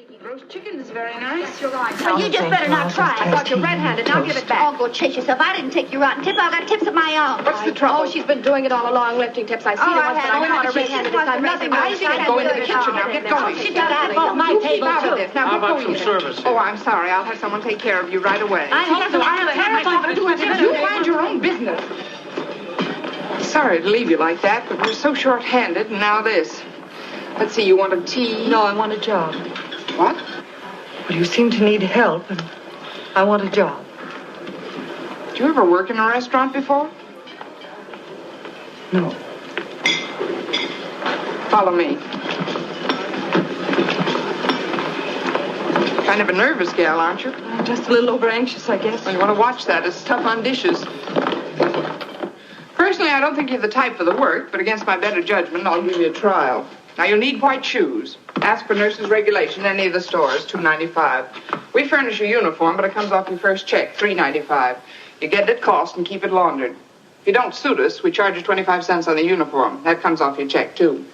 Roast chicken is very nice. Yes, you're right. Well, you just better not try. I thought you're red-handed. Now give it back. Oh, go chase yourself. I didn't take your rotten tip. I got tips of my own. What's the trouble? Oh, she's been doing it all along, lifting tips. I see it once, but I'm not a red-handed. I'm nothing. I see it. Go into the kitchen now. Get going. She got out of my table, too. Now, How about some service? Oh, I'm sorry. I'll have someone take care of you right away. I'm terrified to do it. You mind your own business. Sorry to leave you like that, but we're so short-handed, and now this. Let's see, you want a tea? No, I want a job. What? Well, you seem to need help, and I want a job. Did you ever work in a restaurant before? No. Follow me. Kind of a nervous gal, aren't you? I'm just a little over-anxious, I guess. Well, you want to watch that. It's tough on dishes. Personally, I don't think you're the type for the work, but against my better judgment, I'll give you a trial. Now, you'll need white shoes. Ask for nurse's regulation, any of the stores, $2.95. We furnish your uniform, but it comes off your first check, $3.95. You get it at cost and keep it laundered. If you don't suit us, we charge you 25 cents on the uniform. That comes off your check, too.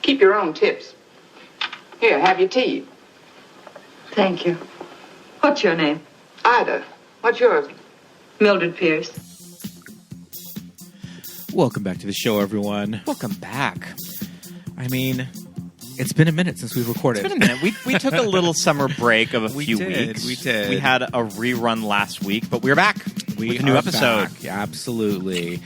Keep your own tips. Here, have your tea. Thank you. What's your name? Ida. What's yours? Mildred Pierce. Welcome back to the show, everyone. Welcome back. I mean, it's been a minute since we've recorded. It's been a minute. We took a little summer break of a few weeks. We did. We had a rerun last week, but we're back with a new episode. Back. Absolutely.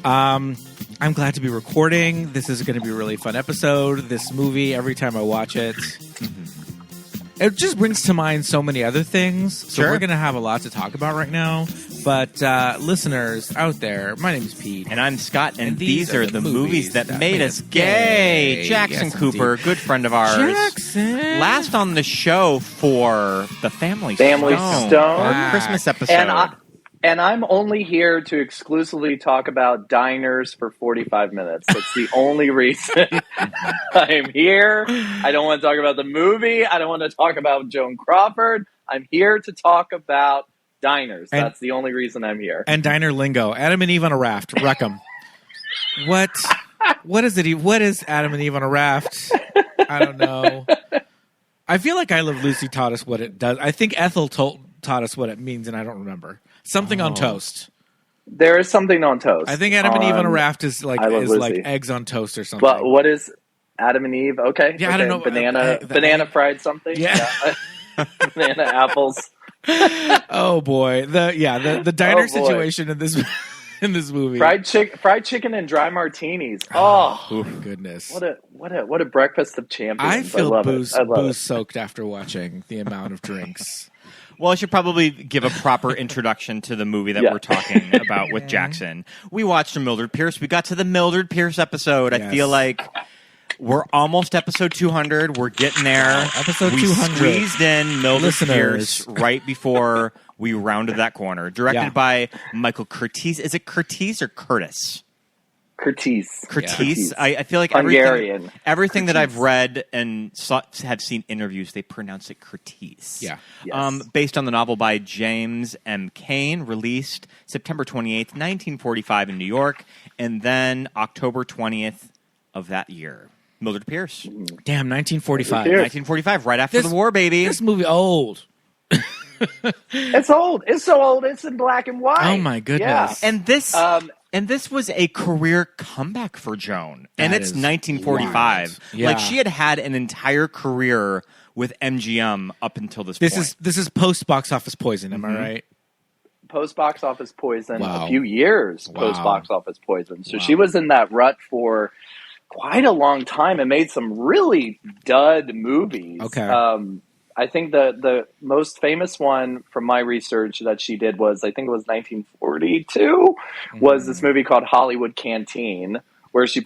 I'm glad to be recording. This is going to be a really fun episode. This movie, every time I watch it, it just brings to mind so many other things. So we're going to have a lot to talk about right now. But listeners out there, my name is Pete. And I'm Scott, and these are the movies that made us gay. Jackson Cooper, good friend of ours. Jackson. Last on the show for the Family Stone. Our Christmas episode. And I'm only here to exclusively talk about diners for 45 minutes. That's the only reason I'm here. I don't want to talk about the movie. I don't want to talk about Joan Crawford. I'm here to talk about diners. That's the only reason I'm here. And diner lingo. Adam and Eve on a raft. Wreck 'em. What? What is it? What is Adam and Eve on a raft? I don't know. I feel like I Love Lucy taught us what it does. I think Ethel taught us what it means, and I don't remember. Something on toast. There is something on toast. I think Adam and Eve on a raft is like eggs on toast or something. But what is Adam and Eve? Okay. Yeah, I don't know. Banana fried something? Yeah. Banana apples. Oh boy. The diner situation in this movie. Fried chicken and dry martinis. Oh goodness. What a breakfast of champions. I feel booze soaked after watching the amount of drinks. Well, I should probably give a proper introduction to the movie that we're talking about with Jackson. We watched a Mildred Pierce. We got to the Mildred Pierce episode. Yes. I feel like we're almost episode 200. We're getting there. Episode 200. We squeezed in Mildred Pierce right before we rounded that corner. Directed by Michael Curtiz. Is it Curtiz or Curtis? Curtiz. Curtiz. I feel like everything that I've read and have seen interviews, they pronounce it Curtiz. Yeah. Yes. Based on the novel by James M. Cain, released September 28th, 1945 in New York, and then October 20th of that year. Mildred Pierce. Damn, 1945. 1945, right after the war, baby. This movie old. It's old. It's so old. It's in black and white. Oh my goodness. Yeah. And this was a career comeback for Joan. And it's 1945. Yeah. Like, she had an entire career with MGM up until this point. This is post box office poison, am I right? Post box office poison, a few years post box office poison. So she was in that rut for quite a long time and made some really dud movies. Okay. I think the most famous one from my research that she did was, I think it was 1942, was this movie called Hollywood Canteen, where she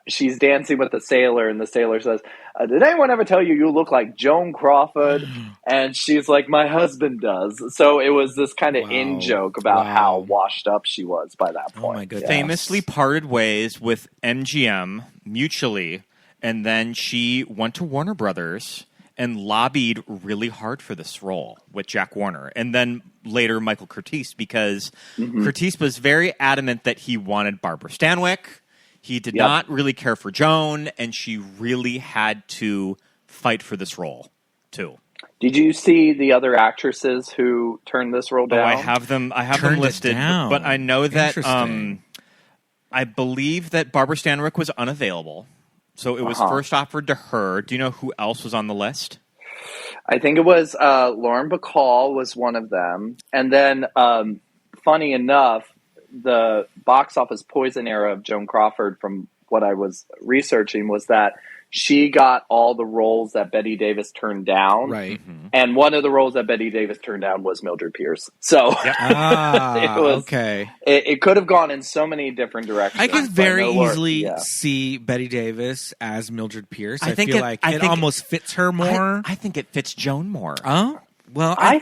she's dancing with the sailor, and the sailor says, did anyone ever tell you look like Joan Crawford? And she's like, my husband does. So it was this kind of in-joke about how washed up she was by that point. Oh my goodness. Famously parted ways with MGM mutually. And then she went to Warner Brothers and lobbied really hard for this role with Jack Warner. And then later Michael Curtiz, because Curtiz was very adamant that he wanted Barbara Stanwyck. He did not really care for Joan, and she really had to fight for this role, too. Did you see the other actresses who turned this role down? Oh, I have them listed, but I know that I believe that Barbara Stanwyck was unavailable, so it was first offered to her. Do you know who else was on the list? I think it was Lauren Bacall was one of them, and then funny enough, the box office poison era of Joan Crawford, from what I was researching, was that she got all the roles that Bette Davis turned down. Right. And one of the roles that Bette Davis turned down was Mildred Pierce. So it could have gone in so many different directions. I could very easily see Bette Davis as Mildred Pierce. I feel like it almost fits her more. I think it fits Joan more. Oh? Well, I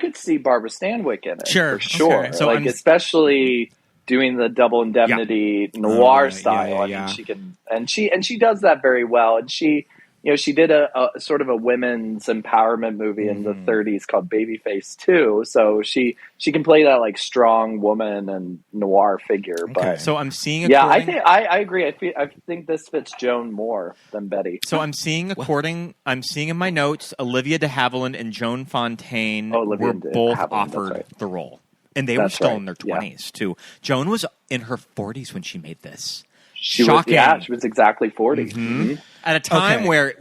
could see Barbara Stanwyck in it. Sure. For sure. Okay. So especially doing the double indemnity noir style. I mean, she can, and she does that very well. And she did a sort of a women's empowerment movie in the 30s called Babyface too. So she can play that like strong woman and noir figure. Okay. But so I'm seeing. I agree. I think this fits Joan more than Betty. So I'm seeing in my notes, Olivia de Havilland and Joan Fontaine were both offered the role. And they were still in their 20s, too. Joan was in her 40s when she made this. Shocking. She was exactly 40. Mm-hmm. At a time where...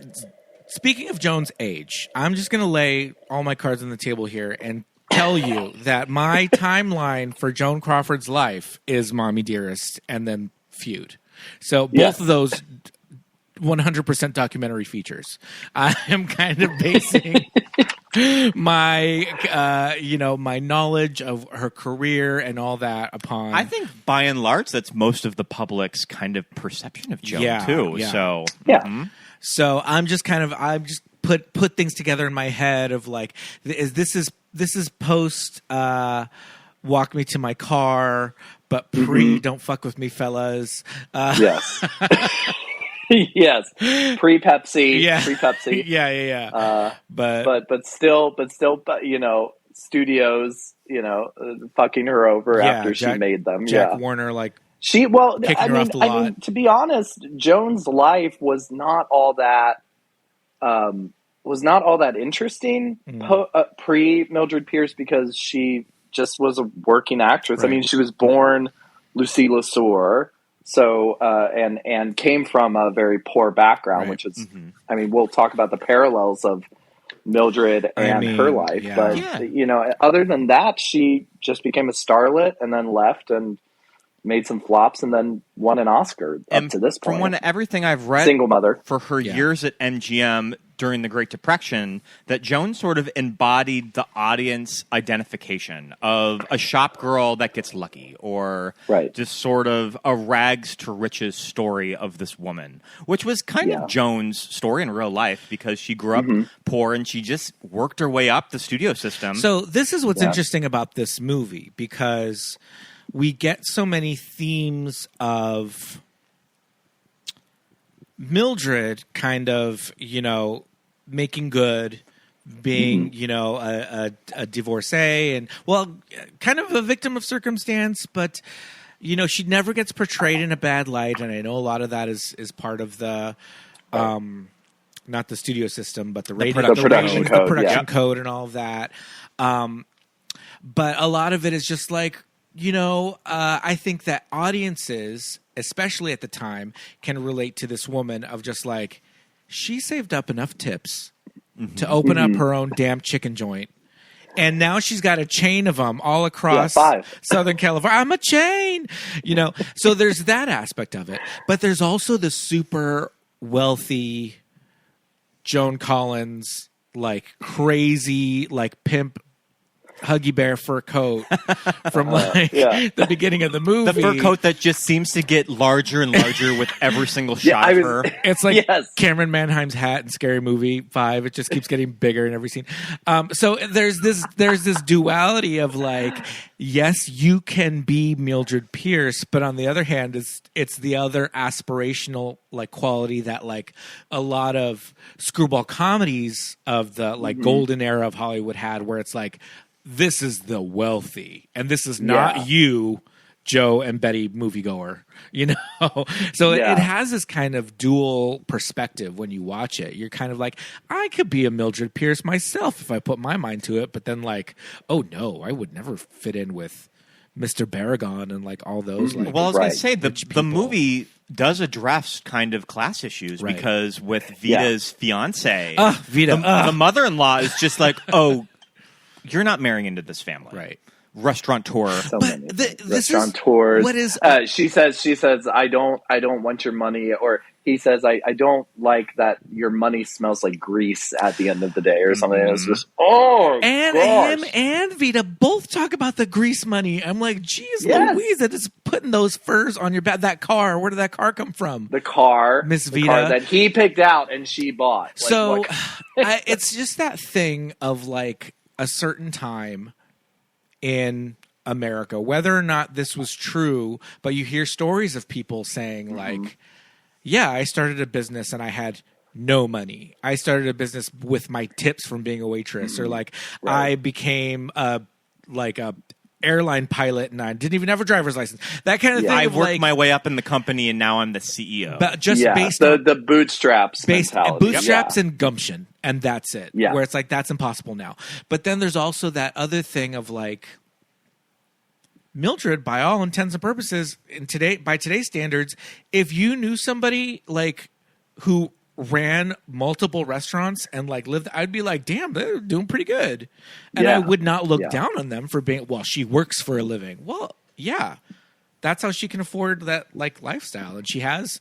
Speaking of Joan's age, I'm just going to lay all my cards on the table here and tell you that my timeline for Joan Crawford's life is Mommy Dearest and then Feud. So both of those 100% documentary features. I am kind of basing... my my knowledge of her career and all that upon. I think by and large that's most of the public's kind of perception of Joan too. So so I'm just put things together in my head of like this is post Walk Me to My Car, but pre Don't Fuck With Me Fellas. Yes. Yes, pre-Pepsi, pre-Pepsi. But still, studios, fucking her over after she made them. Jack Warner, to be honest, Joan's life was not all that interesting pre Mildred Pierce, because she just was a working actress. Right. I mean, she was born Lucie Lesueur. So, and came from a very poor background, which is, I mean, we'll talk about the parallels of Milldred and her life. Yeah. But, other than that, she just became a starlet and then left and made some flops and then won an Oscar up to this point. From everything I've read, single mother for her years at MGM during the Great Depression, that Joan sort of embodied the audience identification of a shop girl that gets lucky, or just sort of a rags to riches story of this woman, which was kind of Joan's story in real life, because she grew up poor and she just worked her way up the studio system. So this is what's interesting about this movie, because we get so many themes of Milldred kind of, making good, being, a divorcee and, kind of a victim of circumstance, but, she never gets portrayed in a bad light. And I know a lot of that is part of the, not the studio system, but the production code and all of that. But a lot of it is just like, I think that audiences, especially at the time, can relate to this woman of just like, she saved up enough tips to open up her own damn chicken joint. And now she's got a chain of them all across Southern California. I'm a chain, So there's that aspect of it. But there's also the super wealthy Joan Collins, like crazy, like pimp, Huggy Bear fur coat from the beginning of the movie. The fur coat that just seems to get larger and larger with every single shot of her. It's like Cameron Manheim's hat in Scary Movie 5. It just keeps getting bigger in every scene. So there's this duality of like, yes, you can be Mildred Pierce, but on the other hand, it's the other aspirational like quality that like a lot of screwball comedies of the like golden era of Hollywood had, where it's like, this is the wealthy, and this is not you Joe and Betty moviegoer, So it has this kind of dual perspective when you watch it. You're kind of like, I could be a Mildred Pierce myself if I put my mind to it, but then like, oh no, I would never fit in with Mr. Beragon and like all those. Like, well, I was going to say the movie does address kind of class issues because with Veda's fiance, Veda, the mother-in-law is just like, oh, you're not marrying into this family, right? So Restaurateur. many restaurateurs. What is? She says, I don't want your money, or he says, I don't like that your money smells like grease at the end of the day, or something. It's just and gosh. him and Veda both talk about the grease money. I'm like, geez, Louise, that is putting those furs on your back. That car, where did that car come from? The car, Miss Veda, car that he picked out and she bought. Like, so it's just that thing of like a certain time in America, whether or not this was true, but you hear stories of people saying like, yeah, I started a business and I had no money. I started a business with my tips from being a waitress, or like I became a airline pilot and I didn't even have a driver's license. That kind of thing. I've worked my way up in the company and now I'm the CEO. But just based on the bootstraps mentality. Bootstraps and gumption, and that's it. Yeah. Where it's like, that's impossible now. But then there's also that other thing of like, Milldred, by all intents and purposes, by today's standards, if you knew somebody like who ran multiple restaurants and like lived, I'd be like, damn, they're doing pretty good. And I would not look down on them for being, well, she works for a living. Well, yeah, that's how she can afford that like lifestyle. And she has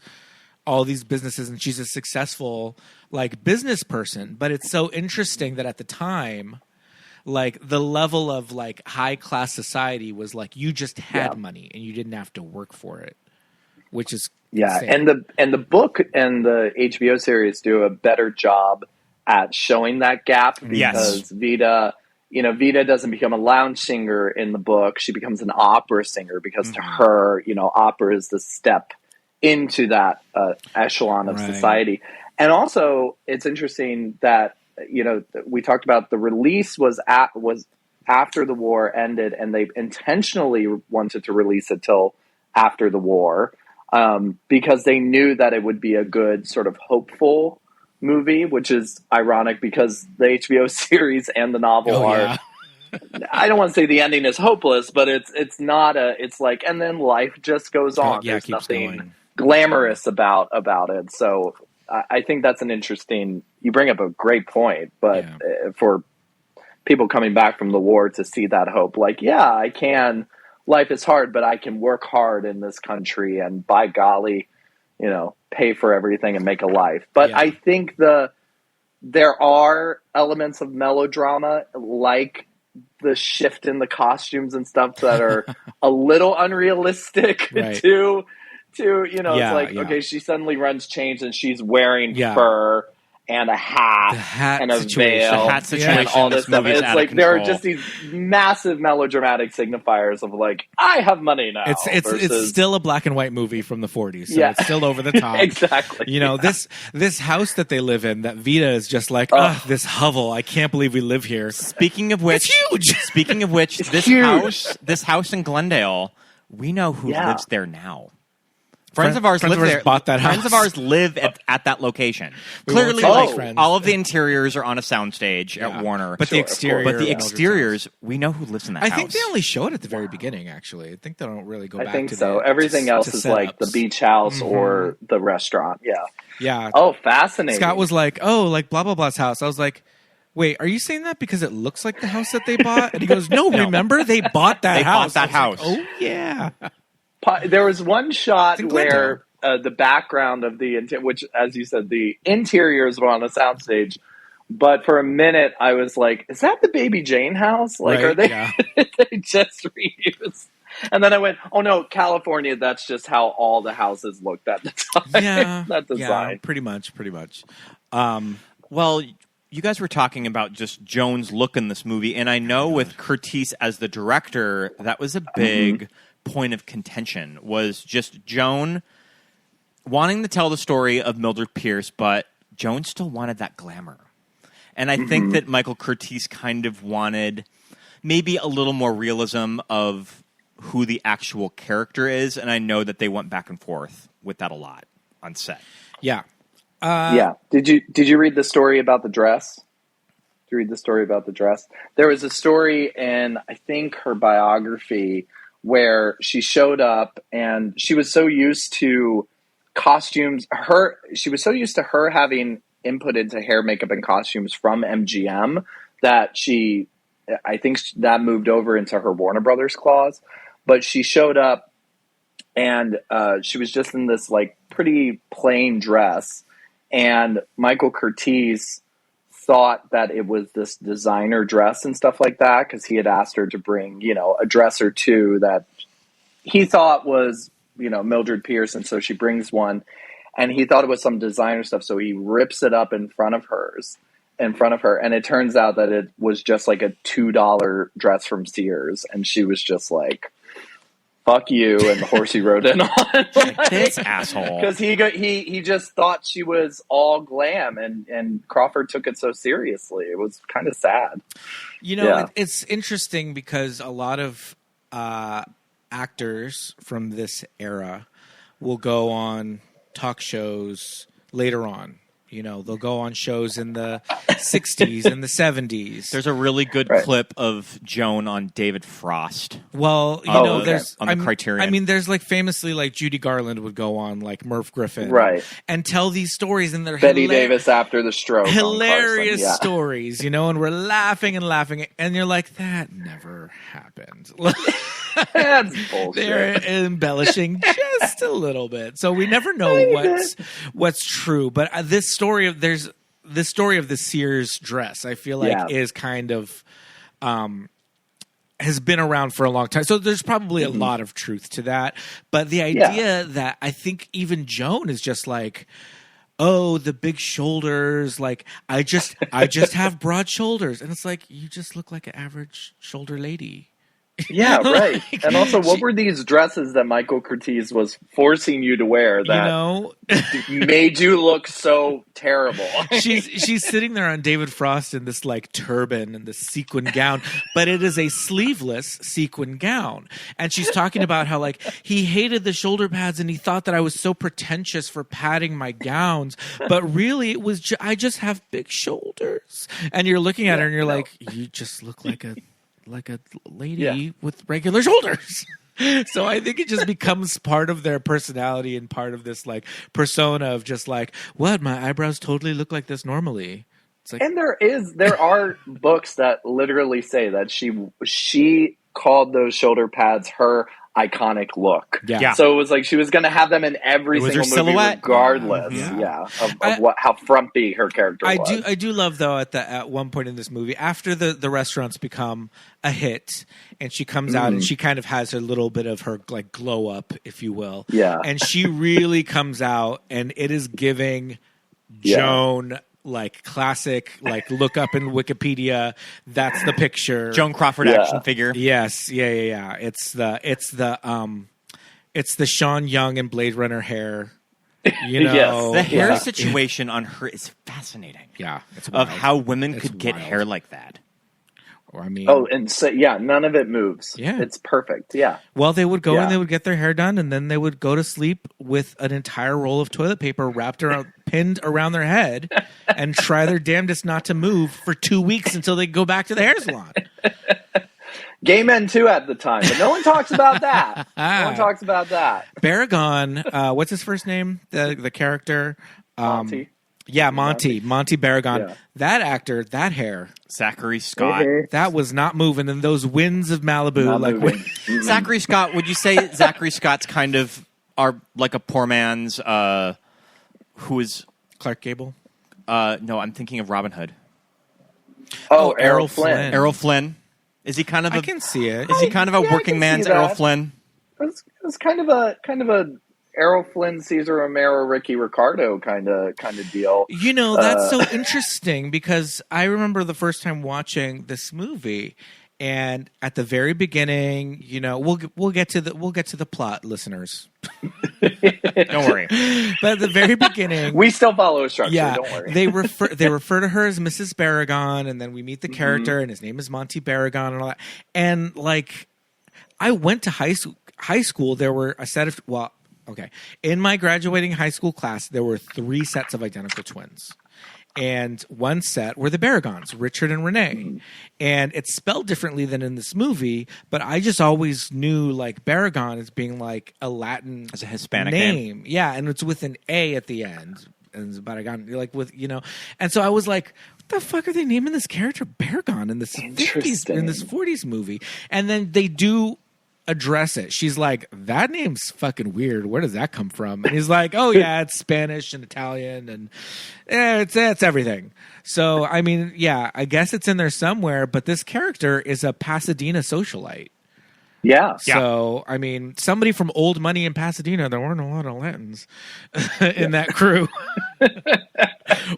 all these businesses and she's a successful like business person. But it's so interesting that at the time, like the level of like high class society was like you just had money and you didn't have to work for it, which is insane. and the book and the HBO series do a better job at showing that gap because Veda doesn't become a lounge singer in the book; she becomes an opera singer because to her, opera is the step into that echelon of society. And also, it's interesting that. We talked about the release was after the war ended, and they intentionally wanted to release it till after the war because they knew that it would be a good sort of hopeful movie, which is ironic because the HBO series and the novel are. I don't want to say the ending is hopeless, but it's not it's like, and then life just goes on. There's nothing glamorous about it. So I think that's an interesting. You bring up a great point, but for people coming back from the war to see that hope, like, I can. Life is hard, but I can work hard in this country, and by golly, pay for everything and make a life. But I think there are elements of melodrama, like the shift in the costumes and stuff that are a little unrealistic to it's like, okay, she suddenly runs chains and she's wearing fur and a hat and a veil. The hat situation and all this stuff. It's like there are just these massive melodramatic signifiers of like, I have money now. It's still a black and white movie from the 40s, so it's still over the top. Exactly. This house that they live in, that Veda is just like, this hovel. I can't believe we live here. Speaking of which, it's huge. Speaking of which, this house in Glendale, we know who lives there now. Friends of ours live there. Bought that house. Friends of ours live at that location. Clearly, all of the interiors are on a soundstage at Warner. But the exteriors, we know who lives in that house. I think they only show it at the very beginning, actually. I think they don't really go back to I think so. Everything else is like the beach house or the restaurant. Yeah. Yeah. Oh, fascinating. Scott was like, like blah, blah, blah's house. I was like, wait, are you saying that because it looks like the house that they bought? And he goes, no, remember? They bought that house. They bought that house. Like, oh, yeah. There was one shot where the background of which, as you said, the interiors were on a soundstage. But for a minute, I was like, is that the Baby Jane house? Like, are they, they just reused? And then I went, oh, no, California, that's just how all the houses looked at the time. Yeah. That design. Yeah, pretty much. Well, you guys were talking about just Joan's look in this movie. And I know with Curtiz as the director, that was a big point of contention, was just Joan wanting to tell the story of Mildred Pierce, but Joan still wanted that glamour. And I think that Michael Curtiz kind of wanted maybe a little more realism of who the actual character is, and I know that they went back and forth with that a lot on set. Yeah. Yeah. Did you read the story about the dress? Did you read the story about the dress? There was a story in, I think, her biography where she showed up and she was so used to costumes. She was so used to her having input into hair, makeup, and costumes from MGM that I think that moved over into her Warner Brothers clause. But she showed up and she was just in this like pretty plain dress. And Michael Curtiz thought that it was this designer dress and stuff like that because he had asked her to bring, a dress or two that he thought was, Mildred Pierce. And so she brings one and he thought it was some designer stuff. So he rips it up in front of her. And it turns out that it was just like a $2 dress from Sears. And she was just like, fuck you, and the horse he rode in on. This asshole. Because he just thought she was all glam, and Crawford took it so seriously. It was kind of sad. It's interesting because a lot of actors from this era will go on talk shows later on. They'll go on shows in the 60s and the 70s. There's a really good clip of Joan on David Frost. Well, there's on the Criterion. I mean, there's like famously like Judy Garland would go on like Merv Griffin, and tell these stories, and they're Betty Davis after the stroke, hilarious stories, and we're laughing and laughing, and you're like, that never happened. That's bullshit. They're embellishing just a little bit, so we never know what's true. But this story of the Sears dress, I feel like is kind of has been around for a long time. So there's probably a lot of truth to that. But the idea that I think even Joan is just like, oh, the big shoulders, like I just have broad shoulders, and it's like you just look like an average shoulder lady. Yeah, right. And also, what were these dresses that Michael Curtiz was forcing you to wear that made you look so terrible? She's sitting there on David Frost in this like turban and this sequin gown, but it is a sleeveless sequin gown. And she's talking about how like he hated the shoulder pads and he thought that I was so pretentious for padding my gowns, but really it was I just have big shoulders. And you're looking at her and you're like, you just look like a lady with regular shoulders. So I think it just becomes part of their personality and part of this like persona of just like, what, my eyebrows totally look like this normally. It's like, and there are books that literally say that she called those shoulder pads her iconic look. Yeah. So it was like she was going to have them in every single movie, silhouette, regardless. Of how frumpy her character was. I do love though at one point in this movie, after the restaurants become a hit, and she comes out and she kind of has a little bit of her like glow up, if you will. Yeah. And she really comes out, and it is giving Joan. Like classic, like look up in Wikipedia. That's the picture. Joan Crawford action figure. Yes, yeah. It's the Sean Young and Blade Runner hair. The hair situation on her is fascinating. Yeah, it's of how women could get hair like that. I mean, and so none of it moves. Yeah, it's perfect. Yeah. Well, they would go and they would get their hair done, and then they would go to sleep with an entire roll of toilet paper pinned around their head, and try their damnedest not to move for 2 weeks until they go back to the hair salon. Gay men too at the time, but no one talks about that. No one talks about that. Beragon, what's his first name? The character, Monte. Yeah, Monte Beragon. Yeah. That actor, that hair. Zachary Scott. That was not moving in those winds of Malibu. Zachary Scott, would you say Zachary Scott's kind of like a poor man's who is Clark Gable? No, I'm thinking of Robin Hood. Oh, Errol Flynn. Errol Flynn. Is he kind of I can see it. Is he kind of a working man's Errol Flynn? It's kind of a Errol Flynn, Cesar Romero, Ricky Ricardo kind of deal. That's so interesting because I remember the first time watching this movie, and at the very beginning, we'll get to the plot, listeners. Don't worry. But at the very beginning, we still follow a structure. Yeah, don't worry. they refer to her as Mrs. Beragon, and then we meet the character, and his name is Monte Beragon, and all that, and like. I went to high school. There were a set of in my graduating high school class, there were 3 sets of identical twins. And one set were the Beragons, Richard and Renee. And it's spelled differently than in this movie, but I just always knew like Beragon as being like a Latin as a Hispanic name. Yeah, and it's with an A at the end. And it's Beragon, like with, and so I was like, what the fuck are they naming this character Beragon in this 50s, in this 40s movie? And then they do address it. She's like, that name's fucking weird. Where does that come from? And he's like, oh yeah, it's Spanish and Italian and it's everything. So I mean, yeah, I guess it's in there somewhere. But this character is a Pasadena socialite. Yeah. So I mean, somebody from old money in Pasadena. There weren't a lot of Latins in that crew,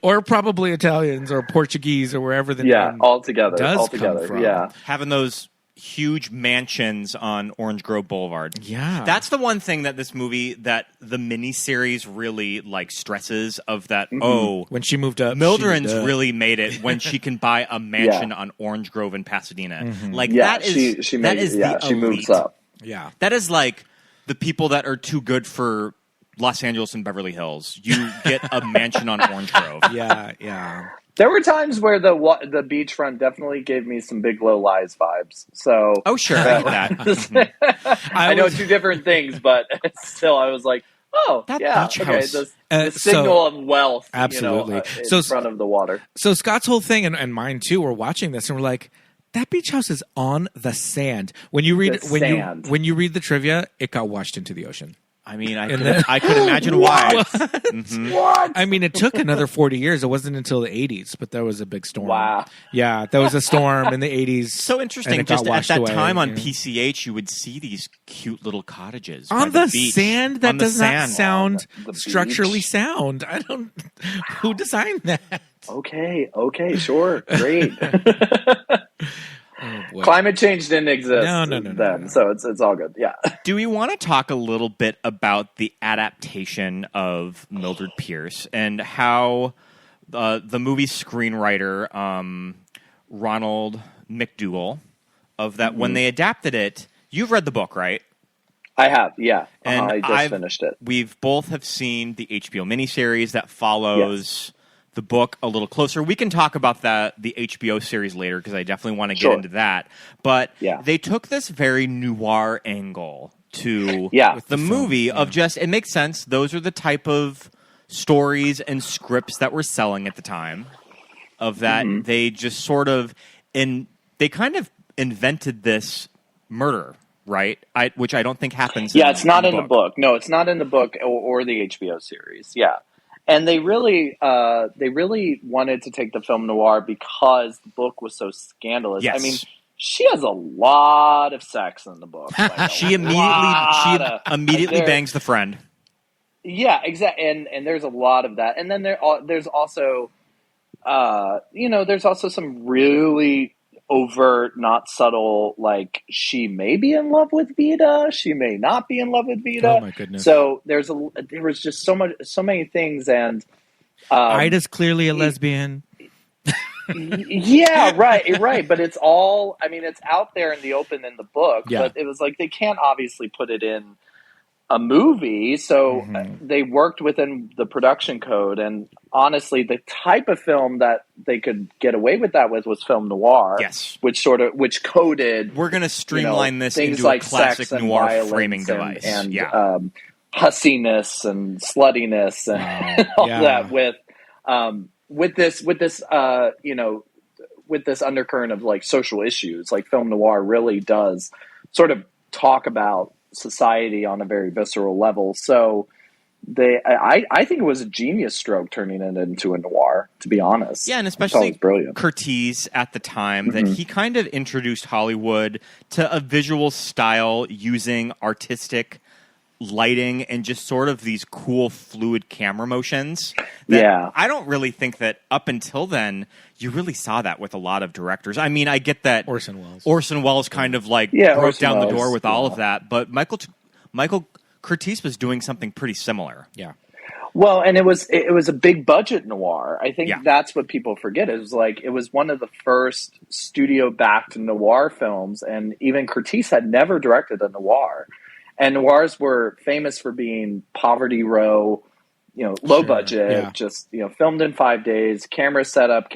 or probably Italians or Portuguese or wherever the name all together come from. Yeah, having those huge mansions on Orange Grove Boulevard. Yeah. That's the one thing that this movie, that the miniseries really like stresses of that, when she moved up. Mildred's really made it when she can buy a mansion on Orange Grove in Pasadena. Like that is she moves up. Yeah. That is like the people that are too good for Los Angeles and Beverly Hills. You get a mansion on Orange Grove. Yeah. There were times where the beachfront definitely gave me some Big Low Lies vibes. So, sure, I get that. I know 2 different things, but still, I was like, that beach house. The signal of wealth, absolutely, in front of the water. So Scott's whole thing and mine too. We're watching this and we're like, that beach house is on the sand. When you read when you read the trivia, it got washed into the ocean. I mean, I could imagine why. What? I mean, it took another 40 years. It wasn't until the 80s, but there was a big storm. Wow. Yeah, there was a storm in the 80s. So interesting. Just at that time on PCH, you would see these cute little cottages on by the beach. Sand. That does not sound the structurally beach. sound. I don't. Who designed that? Okay, sure, great. Oh, climate change didn't exist no. so it's all good. Yeah. Do we want to talk a little bit about the adaptation of Mildred Pierce and how the movie screenwriter Ronald McDougall of that when they adapted it? You've read the book, right? I have, yeah. And I just finished it. We've both have seen the HBO miniseries that follows the book a little closer. We can talk about the HBO series later because I definitely want to get into that. But they took this very noir angle to the movie of just, it makes sense. Those are the type of stories and scripts that were selling at the time of that. They just sort of, they kind of invented this murder, right? Which I don't think happens it's not in the book. No, it's not in the book or the HBO series. Yeah. And they really wanted to take the film noir because the book was so scandalous. Yes. I mean, she has a lot of sex in the book. She immediately bangs the friend. Yeah, exactly. And there's a lot of that. And then there's also, there's also some really overt, not subtle, like she may be in love with Veda, she may not be in love with Veda. Oh my goodness! So there was just so many things, and Ida's clearly a lesbian. Yeah, right. But it's all, I mean, it's out there in the open in the book. Yeah. But it was like they can't obviously put it in a movie, so they worked within the production code, and honestly the type of film that they could get away with that with was film noir. Yes. Which coded, we're going to streamline this things into like a classic sex and noir framing device and hussiness and sluttiness and all that with this undercurrent of like social issues. Like film noir really does sort of talk about society on a very visceral level. So I think it was a genius stroke turning it into a noir, to be honest. Yeah, and especially brilliant. Curtiz at the time, that he kind of introduced Hollywood to a visual style using artistic lighting and just sort of these cool fluid camera motions. I don't really think that up until then you really saw that with a lot of directors. I mean, I get that Orson Welles kind of like broke down the door with all of that, but Michael Curtiz was doing something pretty similar. Yeah. Well, and it was a big budget noir. I think that's what people forget. It was one of the first studio-backed noir films, and even Curtiz had never directed a noir. And noirs were famous for being Poverty Row, low budget, just filmed in 5 days, camera set up,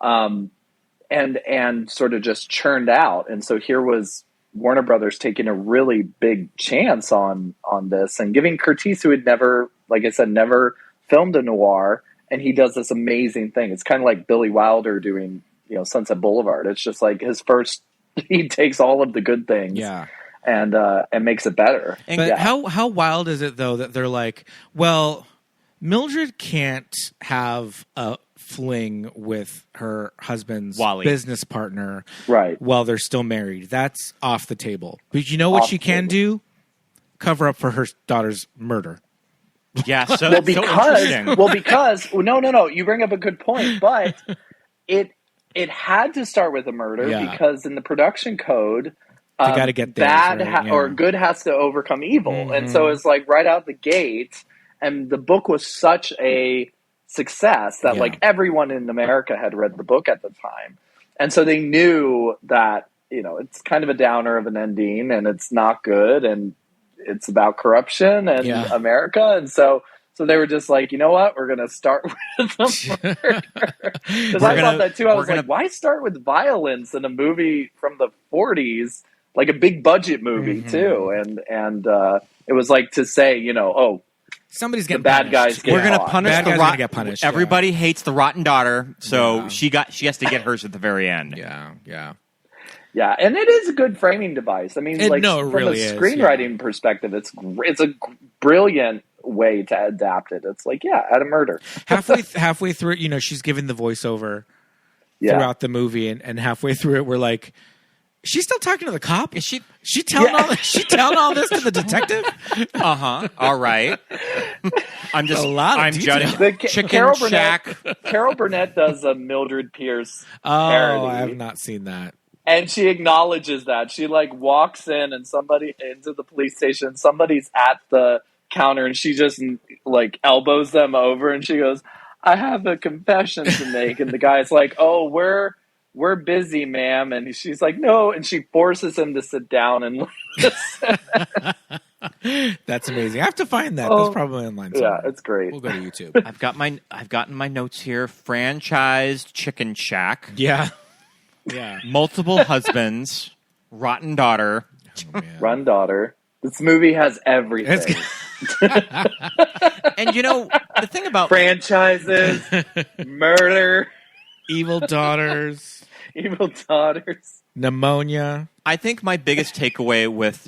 and sort of just churned out. And so here was Warner Brothers taking a really big chance on this and giving Curtiz, who had never, like I said, never filmed a noir, and he does this amazing thing. It's kind of like Billy Wilder doing, Sunset Boulevard. It's just like his first, he takes all of the good things and makes it better. But how wild is it, though, that they're like, well, Mildred can't have a fling with her husband's business partner while they're still married. That's off the table. But you know what she can do? Cover up for her daughter's murder. Yeah, so because no, you bring up a good point, but it had to start with a murder because in the production code, they got to get bad or good has to overcome evil, and so it's like right out the gate. And the book was such a success that like everyone in America had read the book at the time, and so they knew that it's kind of a downer of an ending, and it's not good, and it's about corruption and America. And so they were just like, you know what? We're going to start with the murder. Because I thought that too. I was like, why start with violence in a movie from the 40s, like a big budget movie too? And it was like to say, somebody's getting the bad punished. guys. We're going to punish bad the guys gonna get punished. Everybody hates the rotten daughter, so she has to get hers at the very end. Yeah, and it is a good framing device. I mean, from really a screenwriting perspective, it's a brilliant way to adapt it. It's like, add a murder. halfway through it, she's giving the voiceover throughout the movie, and halfway through it, we're like, she's still talking to the cop? Is she telling all this? She telling all this to the detective? All right. I'm judging. Chicken Carol Shack. Carol Burnett does a Mildred Pierce Oh, parody. I have not seen that. And she acknowledges that. She walks in and into the police station, somebody's at the counter, and she just elbows them over, and she goes, I have a confession to make. And the guy's like, oh, we're busy, ma'am. And she's like, no. And she forces him to sit down and listen. That's amazing. I have to find that. That's probably online somewhere. Yeah, it's great. We'll go to YouTube. I've gotten my notes here. Franchised Chicken Shack. Yeah. Multiple husbands. Rotten daughter. Rotten daughter. This movie has everything. And the thing about franchises, murder, evil daughters, pneumonia. I think my biggest takeaway with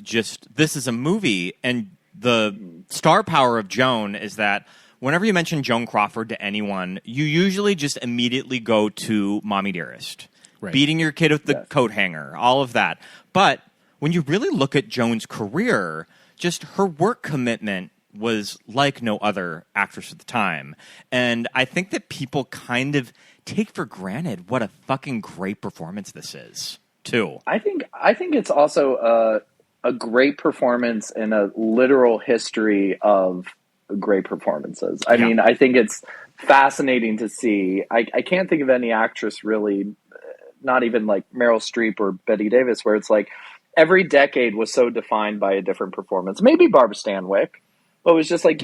this is a movie, and the star power of Joan is that whenever you mention Joan Crawford to anyone, you usually just immediately go to Mommy Dearest. Right. Beating your kid with the coat hanger, all of that. But when you really look at Joan's career, just her work commitment was like no other actress at the time. And I think that people kind of take for granted what a fucking great performance this is, too. I think it's also a great performance in a literal history of great performances. I mean, I think it's fascinating to see. I can't think of any actress really, not even like Meryl Streep or Bette Davis, where it's like every decade was so defined by a different performance. Maybe Barbara Stanwyck, but it was just like,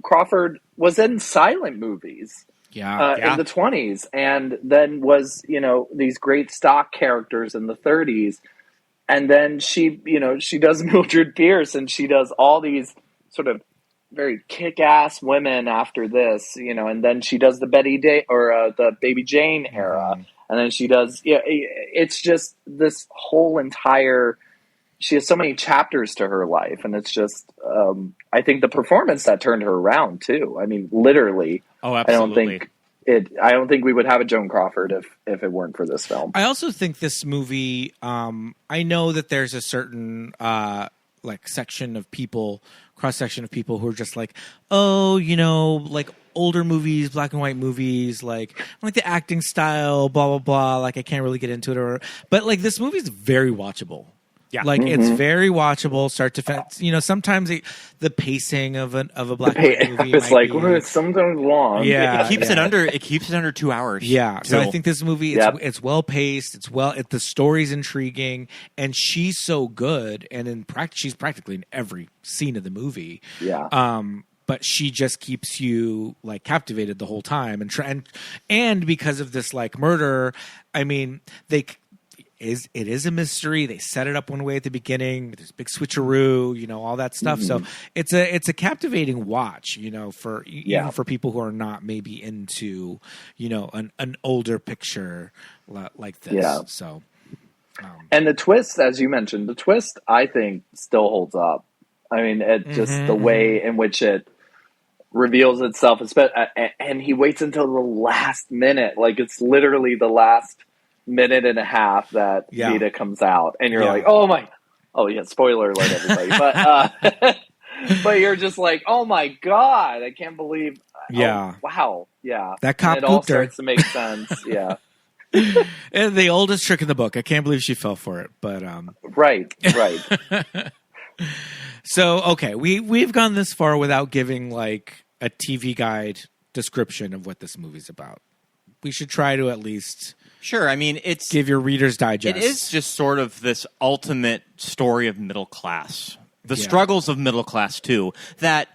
Crawford was in silent movies in the 20s, and then was, these great stock characters in the 30s. And then she does Mildred Pierce, and she does all these sort of very kick-ass women after this, and then she does the the Baby Jane era. And then she does, it's just this whole entire, she has so many chapters to her life. And it's just, I think the performance that turned her around too. I mean, literally. Oh, absolutely. I don't think we would have a Joan Crawford if it weren't for this film. I also think this movie, I know that there's a certain, section of people, cross-section of people who are just like, oh, older movies, black and white movies, like the acting style, blah blah blah. Like I can't really get into it, but this movie is very watchable. Yeah. Like it's very watchable, start to finish. You know, sometimes the pacing of a black and white movie it's might like be, it's sometimes long. Yeah, It keeps it under 2 hours. Yeah, so too. I think this movie it's well paced. The story's intriguing, and she's so good. And in practice, she's practically in every scene of the movie. Yeah. But she just keeps you like captivated the whole time, and because of this like murder, I mean it is a mystery. They set it up one way at the beginning. There's big switcheroo, you know, all that stuff. So it's a captivating watch, you know, even for people who are not maybe into, you know, an older picture like this. Yeah. So, and the twist, as you mentioned, I think still holds up. I mean, it just the way in which it reveals itself, and he waits until the last minute, like it's literally the last minute and a half that Veda comes out, and you're like, spoiler alert, everybody, but but you're just like, oh my god, I can't believe, wow, that cop and it all gooped her. starts to make sense, And the oldest trick in the book. I can't believe she fell for it, but right. So okay, we've gone this far without giving like a TV guide description of what this movie's about. We should try to at least. Sure, I mean, give your Reader's Digest. It is just sort of this ultimate story of middle class. The struggles of middle class, too. That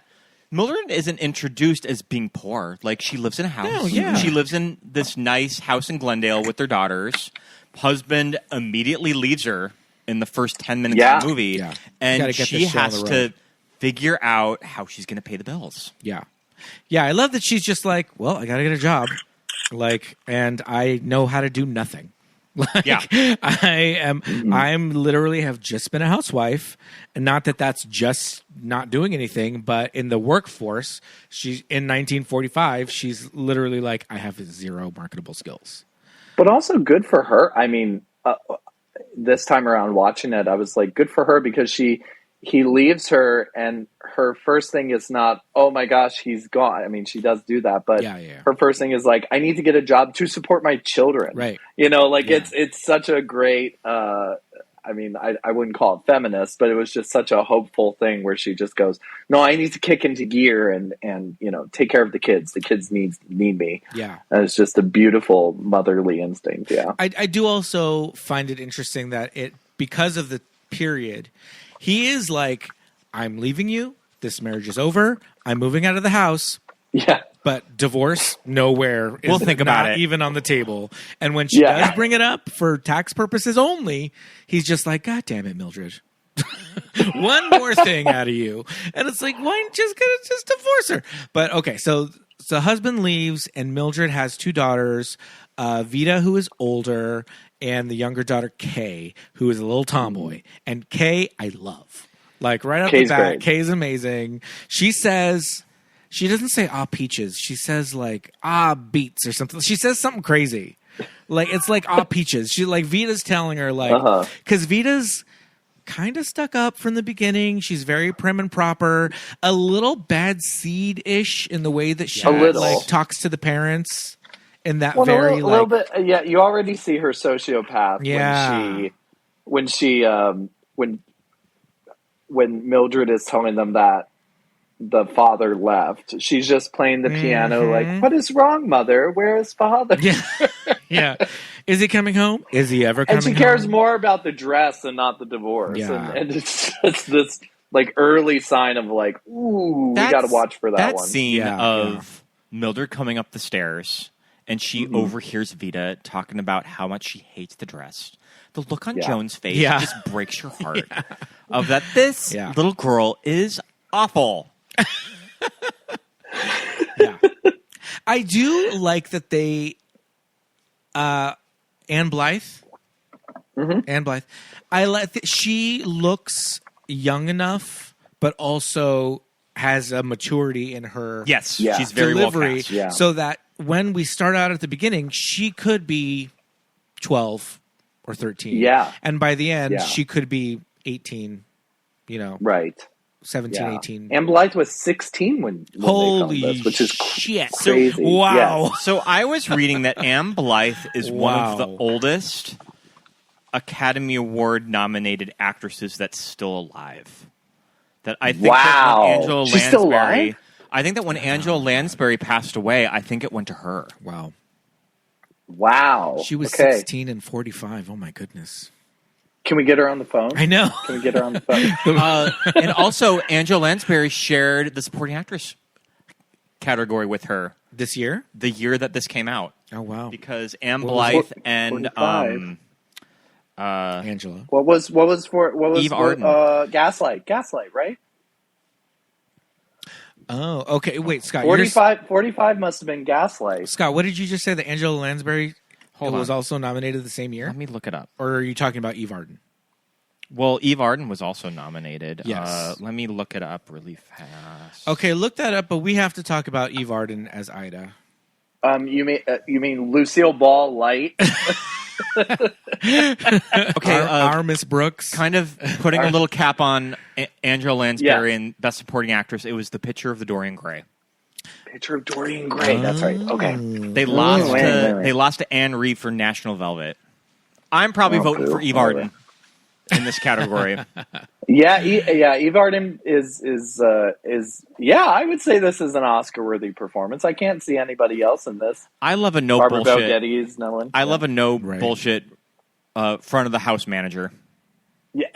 Milldred isn't introduced as being poor. Like, she lives in a house. No, yeah. She lives in this nice house in Glendale with their daughters. Husband immediately leaves her in the first 10 minutes of the movie. Yeah. And she has to figure out how she's going to pay the bills. Yeah. Yeah, I love that she's just like, well, I got to get a job. Like, and I know how to do nothing. Like, I'm literally have just been a housewife, and not that that's just not doing anything, but in the workforce, she's in 1945. She's literally like, I have zero marketable skills. But also good for her. I mean, this time around watching it, I was like, good for her, because he leaves her, and her first thing is not, oh my gosh, he's gone. I mean, she does do that, but her first thing is like, I need to get a job to support my children. Right. You know, like it's such a great, I mean, I wouldn't call it feminist, but it was just such a hopeful thing where she just goes, no, I need to kick into gear and you know, take care of the kids. The kids need me. Yeah. And it's just a beautiful motherly instinct. Yeah. I do also find it interesting that because of the period, he is like, I'm leaving you. This marriage is over. I'm moving out of the house. Yeah. But divorce, nowhere. We'll think about it. Even on the table. And when she does bring it up for tax purposes only, he's just like, God damn it, Milldred. One more thing out of you. And it's like, why don't you just divorce her? But okay, so husband leaves, and Milldred has two daughters, Veda, who is older, and the younger daughter, Kay, who is a little tomboy. And Kay, I love. Like, right off the bat, Kay's amazing. She says, she doesn't say, peaches. She says, like, beets or something. She says something crazy. Like, it's like, peaches. She, like, Veda's telling her, like, because Veda's kind of stuck up from the beginning. She's very prim and proper. A little bad seed-ish in the way that she, like, talks to the parents. In that a little bit, you already see her sociopath when Milldred is telling them that the father left. She's just playing the piano, like, what is wrong, mother? Where is father? Yeah. Is he coming home? Is he ever coming home? And she cares more about the dress and not the divorce. Yeah. And it's just this, like, early sign of, like, ooh, we got to watch for that one. That scene of Milldred coming up the stairs, and she overhears Veda talking about how much she hates the dress. The look on Joan's face just breaks your heart. Of that, this little girl is awful. I do like that they, Anne Blyth. Anne Blyth. I like that she looks young enough, but also has a maturity in her. Yes, she's very delivery, well cast. So that when we start out at the beginning, she could be 12 or 13. Yeah. And by the end, she could be 18, you know. Right. 17, 18. And Blyth was 16 when Holy they filmed this, which is shit. crazy. So, wow. So I was reading that Anne Blyth is one of the oldest Academy Award nominated actresses that's still alive. That I think Wow. that when Angela She's still Lansbury, alive? I think that when Angela Lansbury passed away, I think it went to her. Wow. Wow. She was okay. 16 and 45. Oh, my goodness. Can we get her on the phone? I know. Can we get her on the phone? And also, Angela Lansbury shared the supporting actress category with her This year? the year that this came out. Oh, wow. Because Anne What was Blyth it? and 45. Angela. What was Eve Arden. Gaslight, right? Oh, okay. Wait, Scott. 45 must have been Gaslight. Scott, what did you just say? That Angela Lansbury Hold was on. also nominated the same year? Let me look it up. Or are you talking about Eve Arden? Well, Eve Arden was also nominated. Yes. Let me look it up really fast. Okay, look that up, but we have to talk about Eve Arden as Ida. You mean Lucille Ball Light? Okay, Our Miss Brooks. kind of putting a little cap on Angela Lansbury and Best Supporting Actress. It was The Picture of the Dorian Gray. Picture of Dorian Gray. That's right. Okay. They lost wait. They lost to Anne Reeve for National Velvet. I'm probably voting for Eve Arden in this category. Eve Arden is I would say this is an Oscar-worthy performance. I can't see anybody else in this. I love a no Barbara Bel bullshit. Geddes, no one. I love a no Right. bullshit front of the house manager. Yeah.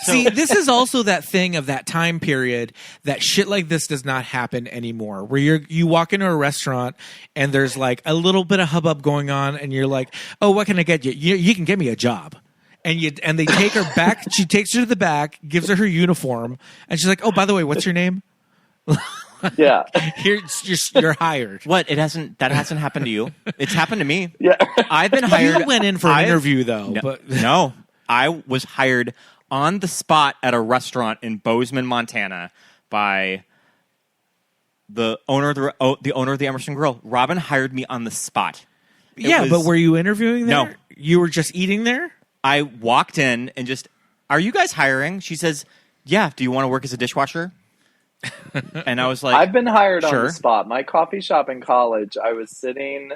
See, this is also that thing of that time period that shit like this does not happen anymore. Where you walk into a restaurant and there's like a little bit of hubbub going on, and you're like, "Oh, what can I get you? You can get me a job." And they take her back. She takes her to the back, gives her uniform, and she's like, "Oh, by the way, what's your name?" Yeah. You're hired. What? That hasn't happened to you? It's happened to me. Yeah. I've been hired. You went in for an interview though, but No, I was hired on the spot at a restaurant in Bozeman, Montana, by the owner of the Emerson Grill. Robin hired me on the spot. but were you interviewing there? No. You were just eating there? I walked in and just, "Are you guys hiring?" She says, "Yeah. Do you want to work as a dishwasher?" And I was like, I've been hired on sure. the spot. My coffee shop in college, I was sitting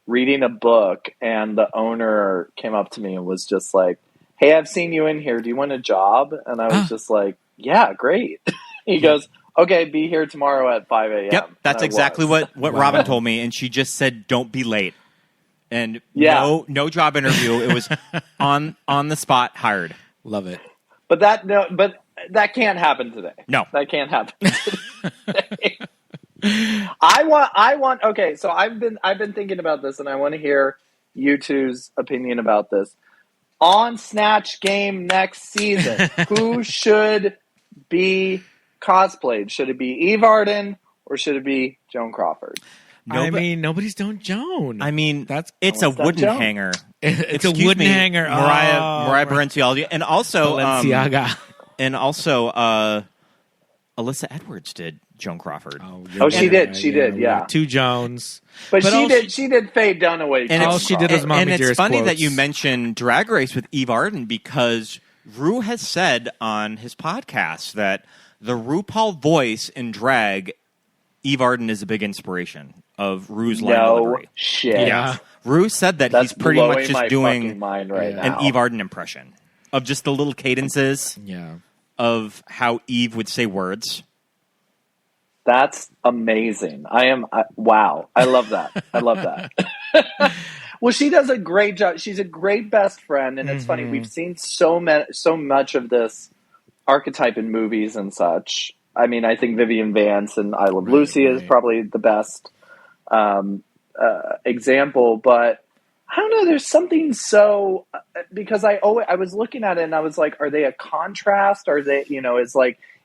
reading a book, and the owner came up to me and was just like, "Hey, I've seen you in here. Do you want a job?" And I was just like, "Yeah, great." He goes, "Okay, be here tomorrow at 5 a.m. Yep, that's exactly what Robin told me. And she just said, "Don't be late." And no job interview. It was on the spot, hired. Love it. But that can't happen today. No. That can't happen today. I want okay, so I've been thinking about this, and I want to hear you two's opinion about this. On Snatch Game next season, who should be cosplayed? Should it be Eve Arden or should it be Joan Crawford? Nobody's done Joan. It's a wooden Joan? hanger. It's a wooden hanger. Mariah Balenciaga, and also Balenciaga. and also Alyssa Edwards did Joan Crawford. She did. Yeah. Two Joans. But she did Faye Dunaway. And all she did was Mommy and it's Dearest funny quotes. that you mentioned Drag Race with Eve Arden, because Rue has said on his podcast that the RuPaul voice in drag, Eve Arden is a big inspiration of Rue's line delivery. Shit. Yeah. Rue said that That's he's pretty blowing much my just doing fucking mind right an now. Eve Arden impression of just the little cadences Yeah. of how Eve would say words. That's amazing. Wow. I love that. I love that. Well, she does a great job. She's a great best friend, and it's funny. We've seen so much of this archetype in movies and such. I mean, I think Vivian Vance and I Love Lucy is probably the best example, but I don't know. There's something so because I was looking at it and I was like, are they a contrast? Are they,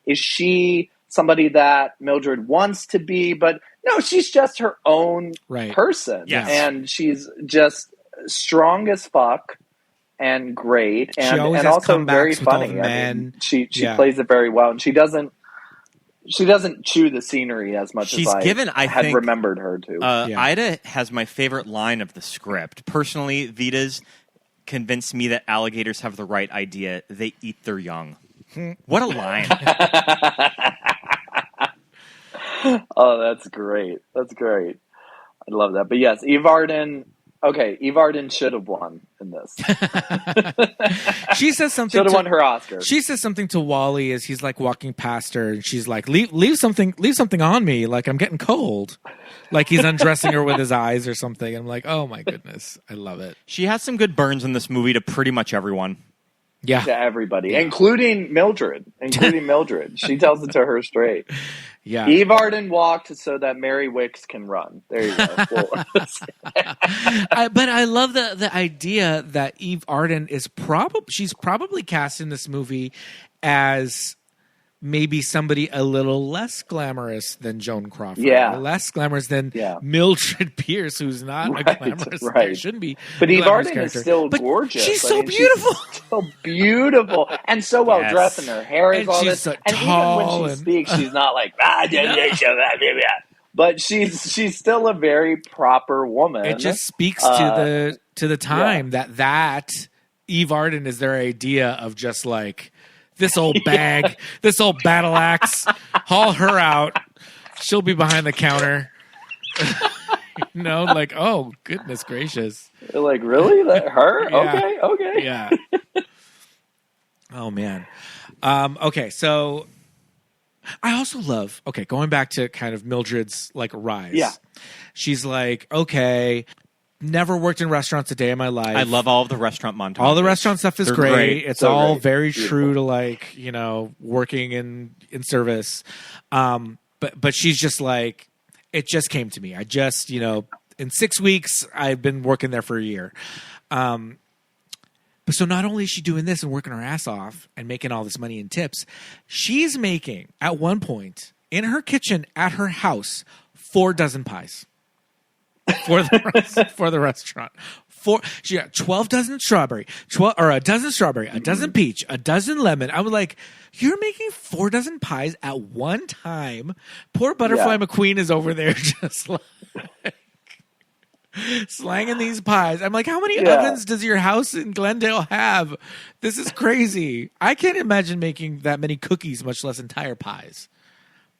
is she somebody that Milldred wants to be? But no, she's just her own person, and she's just strong as fuck and great, and also very funny. I mean, she plays it very well, and she doesn't chew the scenery as much as I had remembered her to. Ida has my favorite line of the script. Personally, Veda's convinced me that alligators have the right idea. They eat their young. What a line. Oh, that's great. That's great. I love that. But yes, Eve Arden. Okay, Eve Arden should have won in this. this. She says something. Should have won her Oscar. She says something to Wally as he's like walking past her, and she's like, "Leave something on me. Like I'm getting cold." Like he's undressing her with his eyes or something. I'm like, oh my goodness, I love it. She has some good burns in this movie to pretty much everyone. Yeah, to everybody, including Mildred. She tells it to her straight. Yeah, Eve Arden walked so that Mary Wicks can run. There you go. But I love the idea that Eve Arden is she's probably cast in this movie as maybe somebody a little less glamorous than Joan Crawford. Yeah. Less glamorous than Mildred Pierce, who's not a glamorous character. Shouldn't be. But Eve Arden character. is still but gorgeous. She's so beautiful. She's so beautiful. And so well dressed, and her hair is all this. So and even when she speaks, she's not like, but she's still a very proper woman. It just speaks to the time that Eve Arden is their idea of just like, this old bag, this old battle axe, haul her out. She'll be behind the counter. Like, oh, goodness gracious. They're like, really? Her? Yeah. Okay. Yeah. Oh, man. Okay, so I also love, going back to kind of Mildred's, like, rise. Yeah. She's like, okay, never worked in restaurants a day in my life. I love all of the restaurant montages. All the restaurant stuff is great. It's so all great. very Beautiful. true to like, working in service. But she's just like, it just came to me. I just, in 6 weeks, I've been working there for a year. But so not only is she doing this and working her ass off and making all this money in tips, she's making at one point in her kitchen at her house 4 dozen pies. For the restaurant, she got 12 dozen strawberry, a dozen strawberry, a dozen peach, a dozen lemon. I was like, you're making 4 dozen pies at one time. Poor Butterfly McQueen is over there just like slanging these pies. I'm like, how many ovens does your house in Glendale have? This is crazy. I can't imagine making that many cookies, much less entire pies.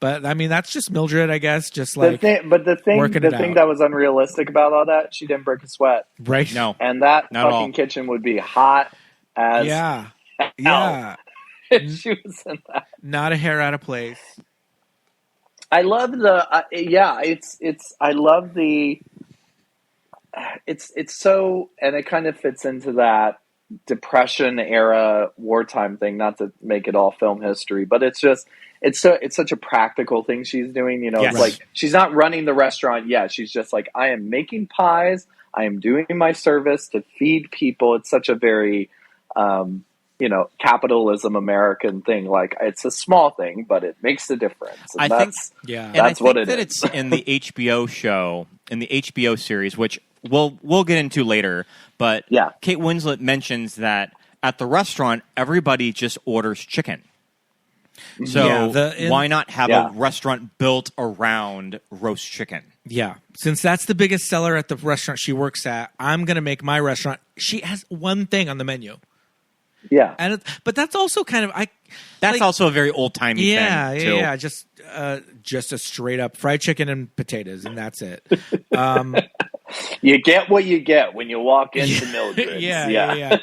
But I mean, that's just Milldred, I guess. Just like the thing that was unrealistic about all that, she didn't break a sweat, right? No, and that fucking kitchen would be hot as yeah. if she was in that. Not a hair out of place. I love it's so, and it kind of fits into that Depression era wartime thing. Not to make it all film history, but it's just. It's such a practical thing she's doing, It's like she's not running the restaurant yet. She's just like, I am making pies. I am doing my service to feed people. It's such a very, capitalism American thing. Like it's a small thing, but it makes a difference. And that's what it is. It's in the HBO show, in the HBO series, which we'll get into later. But Kate Winslet mentions that at the restaurant, everybody just orders chicken. So why not have a restaurant built around roast chicken? Yeah. Since that's the biggest seller at the restaurant she works at, I'm going to make my restaurant. She has one thing on the menu. Yeah. But that's also kind of that's also a very old-timey thing, too. Yeah. Just a straight up fried chicken and potatoes, and that's it. You get what you get when you walk into Milldred. Yeah.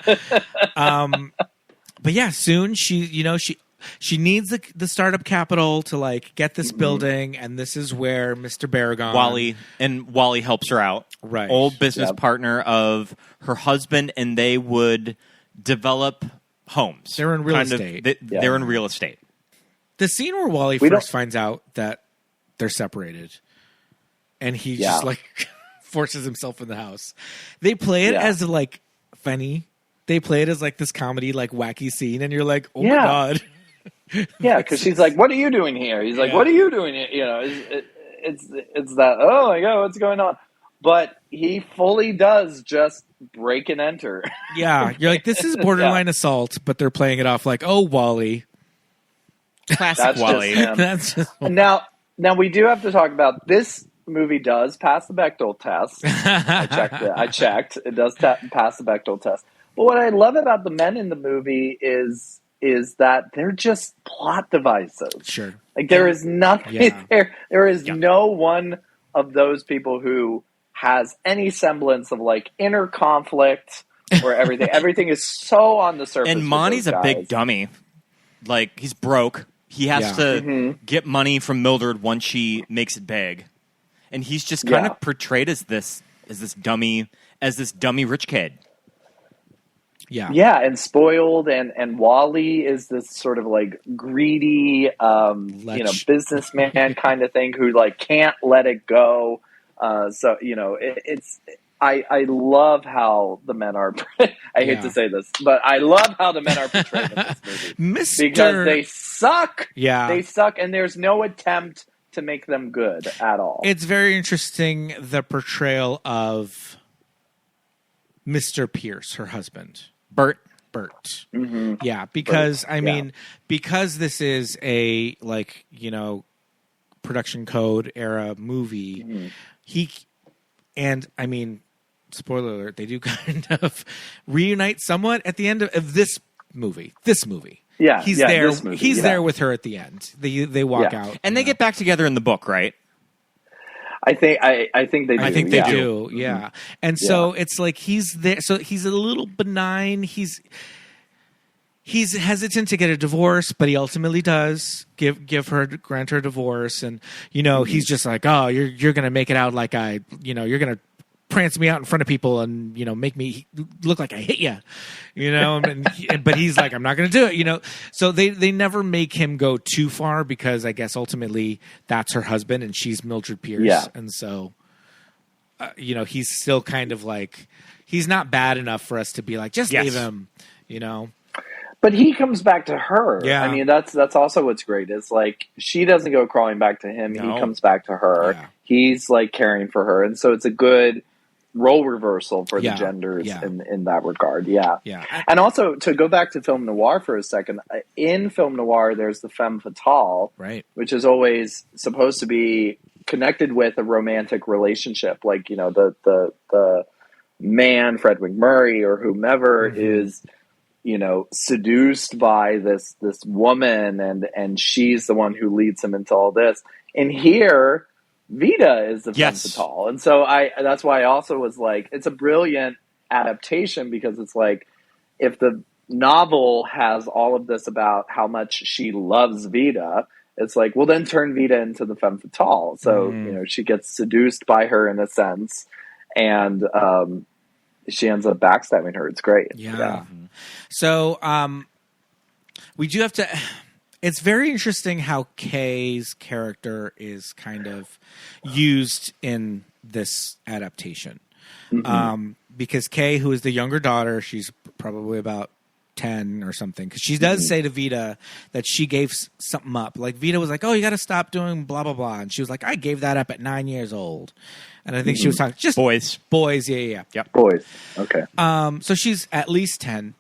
But yeah, soon she needs the startup capital to like get this building, and this is where Mr. Beragon, Wally helps her out. Right, old business partner of her husband, and they would develop homes. They're in real estate. They're in real estate. The scene where Wally first finds out that they're separated, and he just like forces himself in the house. They play it as like funny. They play it as like this comedy, like wacky scene, and you're like, oh my god. Yeah, because she's like, "What are you doing here?" He's like, "What are you doing here?" It's that. Oh my god, what's going on? But he fully does just break and enter. Yeah, you're like, this is borderline assault, but they're playing it off like, "Oh, Wally, classic Wally." That's just now we do have to talk about this. Movie does pass the Bechdel test. I checked. It does pass the Bechdel test. But what I love about the men in the movie is that they're just plot devices. Sure. Like there is nothing there. There is no one of those people who has any semblance of like inner conflict where everything is so on the surface. And Monte's a big dummy. Like, he's broke. He has to get money from Milldred once she makes it big. And he's just kind of portrayed as this dummy rich kid. Yeah. Yeah, and spoiled, and Wally is this sort of like greedy, businessman kind of thing who like can't let it go. So, I love how the men are. I hate to say this, but I love how the men are portrayed in this movie because they suck. Yeah, they suck, and there's no attempt to make them good at all. It's very interesting, the portrayal of Mr. Pierce, her husband, Bert. Mm-hmm. Yeah, because because this is a production code era movie, spoiler alert, they do kind of reunite somewhat at the end of this movie. Yeah, he's there. He's there with her at the end. They walk out, and they get back together in the book, right? I think they do. I think they do. Yeah, and so it's like he's there. So he's a little benign. He's hesitant to get a divorce, but he ultimately does grant her a divorce, and he's just like, oh, you're gonna make it out like you're gonna prance me out in front of people and make me look like I hit you, but he's like, I'm not going to do it, so they never make him go too far because I guess ultimately that's her husband and she's Mildred Pierce, and so he's still kind of like, he's not bad enough for us to be like, just leave him, But he comes back to her. Yeah. I mean, that's also what's great. It's like she doesn't go crawling back to him. No. He comes back to her. Yeah. He's like caring for her, and so it's a good role reversal for the genders in that regard. Yeah. And also, to go back to film noir for a second, in film noir, there's the femme fatale, right, which is always supposed to be connected with a romantic relationship. Like, the man, Fred McMurray or whomever, is, seduced by this woman and she's the one who leads him into all this. And here, Veda is the femme fatale. And so that's why I also was like, it's a brilliant adaptation because it's like, if the novel has all of this about how much she loves Veda, it's like, well, then turn Veda into the femme fatale. So, she gets seduced by her in a sense, and she ends up backstabbing her. It's great. Yeah. So we do have to... It's very interesting how Kay's character is kind of used in this adaptation. Because Kay, who is the younger daughter, she's probably about 10 or something. Because she does say to Veda that she gave something up. Like, Veda was like, oh, you got to stop doing blah, blah, blah. And she was like, I gave that up at 9 years old. And I think she was talking just boys. Yeah. Yep. Boys. Okay. So she's at least 10.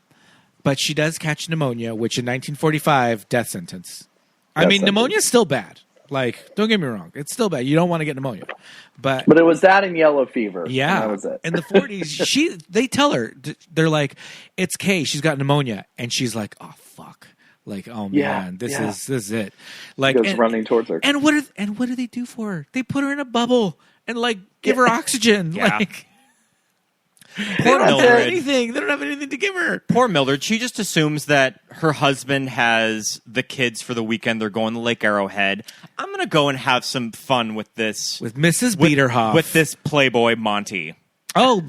But she does catch pneumonia, which in 1945, death sentence. Pneumonia is still bad. Like, don't get me wrong. It's still bad. You don't want to get pneumonia. But it was that and yellow fever. Yeah. That was it. In the 40s, they tell her, they're like, it's Kay. She's got pneumonia. And she's like, oh, fuck. Like, oh, man, this is it. Like, he goes running towards her. And what do they do for her? They put her in a bubble and, like, give her oxygen. Yeah. Like... Poor Mildred. They don't have anything to give her. Poor Mildred. She just assumes that her husband has the kids for the weekend. They're going to Lake Arrowhead. I'm going to go and have some fun with this. With Mrs. Biederhoff. With this playboy Monte. Oh,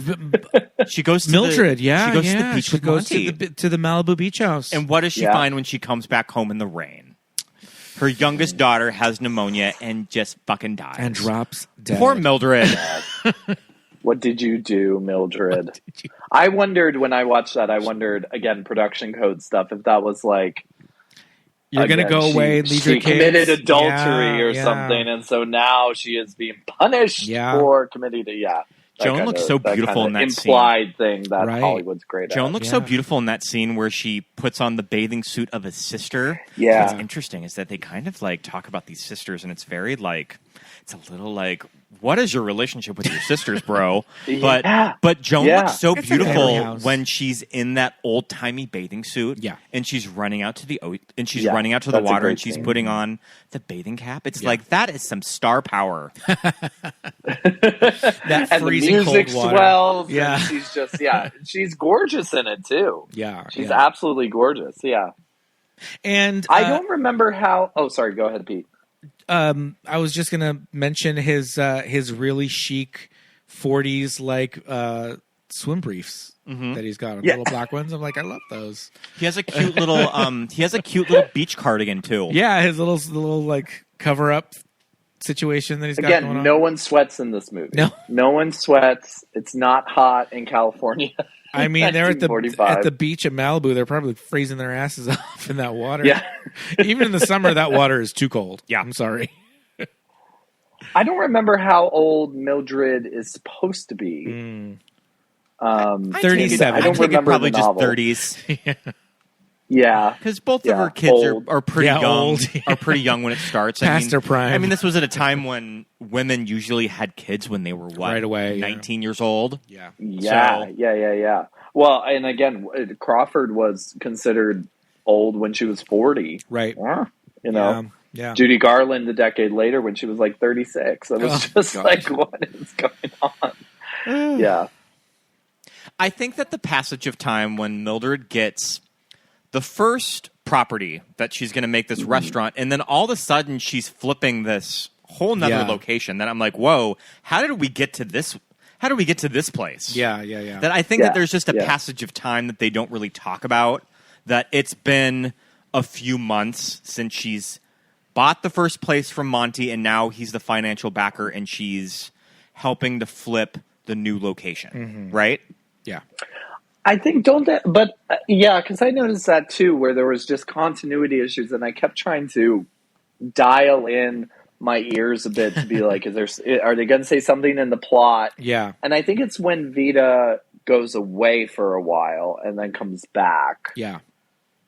she goes to Mildred. She goes to the beach she with goes Monte. to the Malibu beach house. And what does she find when she comes back home in the rain? Her youngest daughter has pneumonia and just fucking dies. And drops dead. Poor Mildred. What did you do, Mildred? I wondered when I watched that, again, production code stuff, if that was like... You're going to go away and leave your kids. She committed adultery or something, and so now she is being punished for committing to... Joan looks so beautiful in that implied thing that Hollywood's great at. Joan looks so beautiful in that scene where she puts on the bathing suit of his sister. Yeah. What's interesting is that they kind of like talk about these sisters, and it's very like it's a little like, what is your relationship with your sisters, bro? Yeah. But Joan looks so It's like a family beautiful house. when she's in that old timey bathing suit. Yeah. And she's running out to the Yeah, running out to the that's a water great and she's scene. putting on the bathing cap. It's like, that is some star power. That And the freezing music cold water. swells. Yeah. And she's just, she's gorgeous in it too. Yeah. She's yeah. absolutely gorgeous. Yeah. And I don't remember how. Oh, sorry. Go ahead, Pete. I was just gonna mention his really chic 40s like swim briefs that he's got, Yeah. little black ones. I'm like, I love those. He has a cute little beach cardigan too. Yeah, his little like cover up situation that he's got going Again, on. no one sweats in this movie. No. one sweats. It's not hot in California. I mean, they're at 1945. the beach at Malibu. They're probably freezing their asses off in that water. Yeah. Even in the summer, that water is too cold. Yeah. I'm sorry. I don't remember how old Mildred is supposed to be. 37. I don't remember probably the just novel. 30s. Yeah. Because both of Yeah, her kids old. are pretty Yeah, young. old. Are pretty young when it starts. Past their prime. I mean, this was at a time when women usually had kids when they were Right away, yeah. 19 years old. Yeah. Yeah, So- yeah. Well, and again, Crawford was considered old when she was 40. Right. You know, Yeah. Judy Garland a decade later when she was like 36. It was Oh, just gosh. like, what is going on? Yeah. I think that the passage of time when Mildred gets the first property that she's going to make this restaurant, and then all of a sudden she's flipping this whole nother Yeah. location, that I'm like, whoa, how did we get to this? How do we get to this place? Yeah. That I think Yeah, that there's just a yeah. passage of time that they don't really talk about, that it's been a few months since she's bought the first place from Monte, and now he's the financial backer, and she's helping to flip the new location, right? Yeah. I think but yeah, because I noticed that too, where there was just continuity issues, and I kept trying to dial in my ears a bit to be like, are they going to say something in the plot? Yeah. And I think it's when Veda goes away for a while and then comes back. Yeah.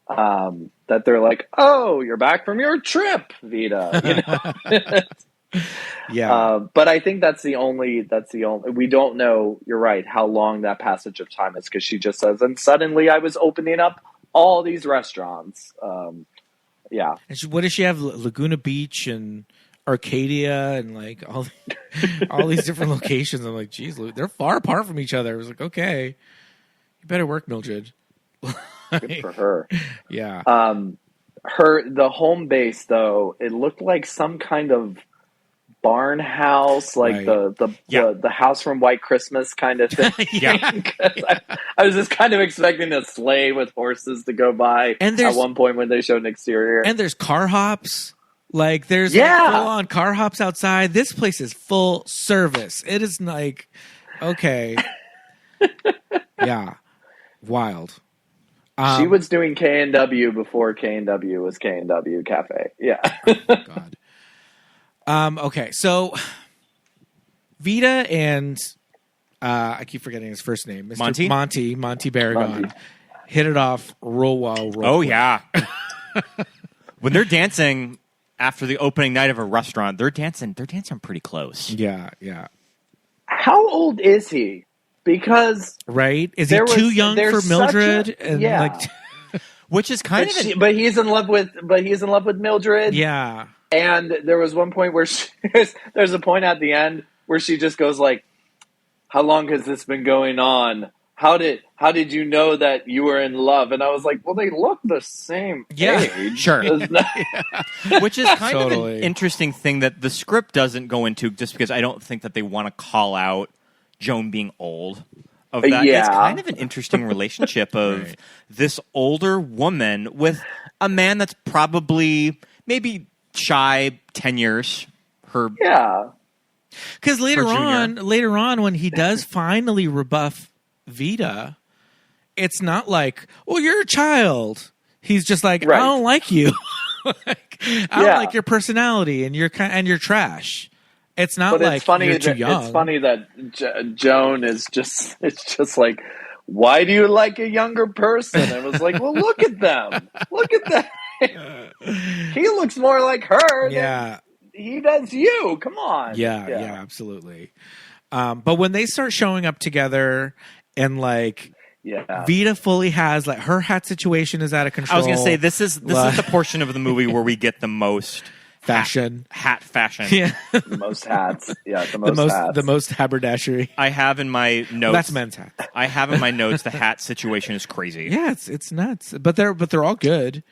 That they're like, oh, you're back from your trip, Veda. You know? Yeah. But I think that's the only, we don't know, you're right, how long that passage of time is, because she just says, and suddenly I was opening up all these restaurants. Yeah. And what does she have? Laguna Beach and Arcadia and like all these different locations. I'm like, geez, they're far apart from each other. I was like, okay, you better work, Milldred. Good for her. Yeah. The home base, though, it looked like some kind of barn house, like Right. the house from White Christmas kind of thing. Yeah. 'Cause I was just kind of expecting a sleigh with horses to go by And at one point when they showed an exterior. And there's car hops. Like there's Yeah. like full on car hops outside. This place is full service. It is like, okay. Yeah. Wild. She was doing K&W before K&W was K&W Cafe. Yeah. God. Okay, so Veda and I keep forgetting his first name, Mr. Monte Beragon, Monte. hit it off real well. Oh, yeah. When they're dancing after the opening night of a restaurant, they're dancing pretty close. Yeah. How old is he? Because Right? Is he There too was- young there's for such Mildred? a- yeah. like, Which is kind of but he's in love with Mildred. yeah. And there was one point where there's a point at the end where she just goes like, "How long has this been going on? How did you know that you were in love?" And I was like, "Well, they look the same age." Sure. It's not- Which is kind of Totally. an interesting thing that the script doesn't go into, just because I don't think that they want to call out Joan being old. Of that. Yeah. It's kind of an interesting relationship of Right. this older woman with a man that's probably maybe shy 10 years. yeah. Because later junior. on, when he does finally rebuff Veda, it's not like, "Oh, you're a child." He's just like, Right. "I don't like you. Like, I don't Yeah. like your personality, and you're trash." It's not But like it's funny you're too that young. it's funny that Joan is just it's just like, "Why do you like a younger person?" And it was like, "Well, look at them. Look at that. He looks more like her Yeah. he does you. Come on. Yeah, absolutely. But when they start showing up together and like Veda fully has like her hat situation is out of control. I was going to say this is the portion of the movie where we get the most fashion. Hat fashion. Yeah. The most hats. Yeah, the most hats. The most haberdashery. I have in my notes. Well, that's men's hats. I have in my notes the hat situation is crazy. Yeah, it's nuts. But they're all good.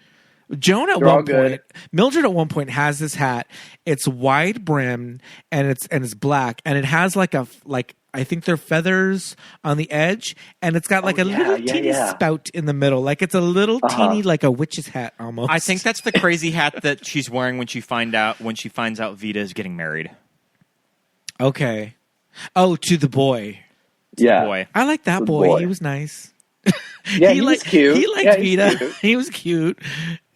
Joan at one point, Milldred at one point has this hat. It's wide brimmed and it's black and it has I think they're feathers on the edge and it's got like a little teeny spout in the middle. Like it's a little teeny like a witch's hat almost. I think that's the crazy hat that she's wearing when she finds out Veda is getting married. Okay. Oh, to the boy. Yeah. The boy. I like that boy. He was nice. Yeah, he was cute. He liked Veda. He was cute.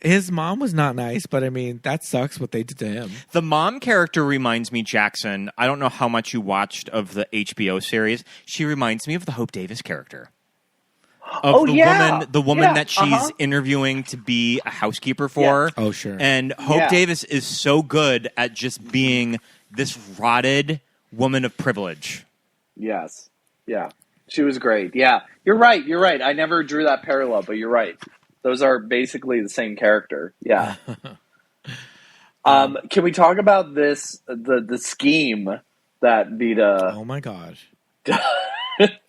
His mom was not nice, but I mean, that sucks what they did to him. The mom character reminds me, Jackson, I don't know how much you watched of the HBO series. She reminds me of the Hope Davis character. Of the woman that she's interviewing to be a housekeeper for. Oh, sure. And Hope Davis is so good at just being this rotted woman of privilege. Yes. Yeah. She was great. Yeah. You're right. I never drew that parallel, but you're right. Those are basically the same character. Yeah. Can we talk about this, the scheme that Veda... Oh, my God.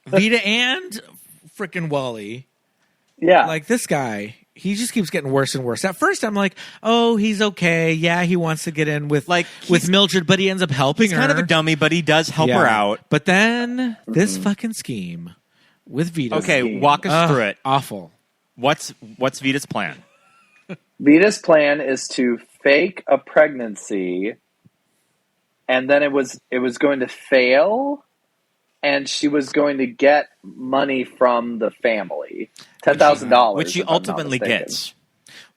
Veda and frickin' Wally. Yeah. Like, this guy, he just keeps getting worse and worse. At first, I'm like, oh, he's okay. Yeah, he wants to get in with Milldred, but he ends up helping her. He's kind of a dummy, but he does help her out. But then, this fucking scheme with Veda. Okay, walk us through it. Awful. What's Veda's plan? Veda's plan is to fake a pregnancy, and then it was going to fail, and she was going to get money from the family, $10,000, which she ultimately gets.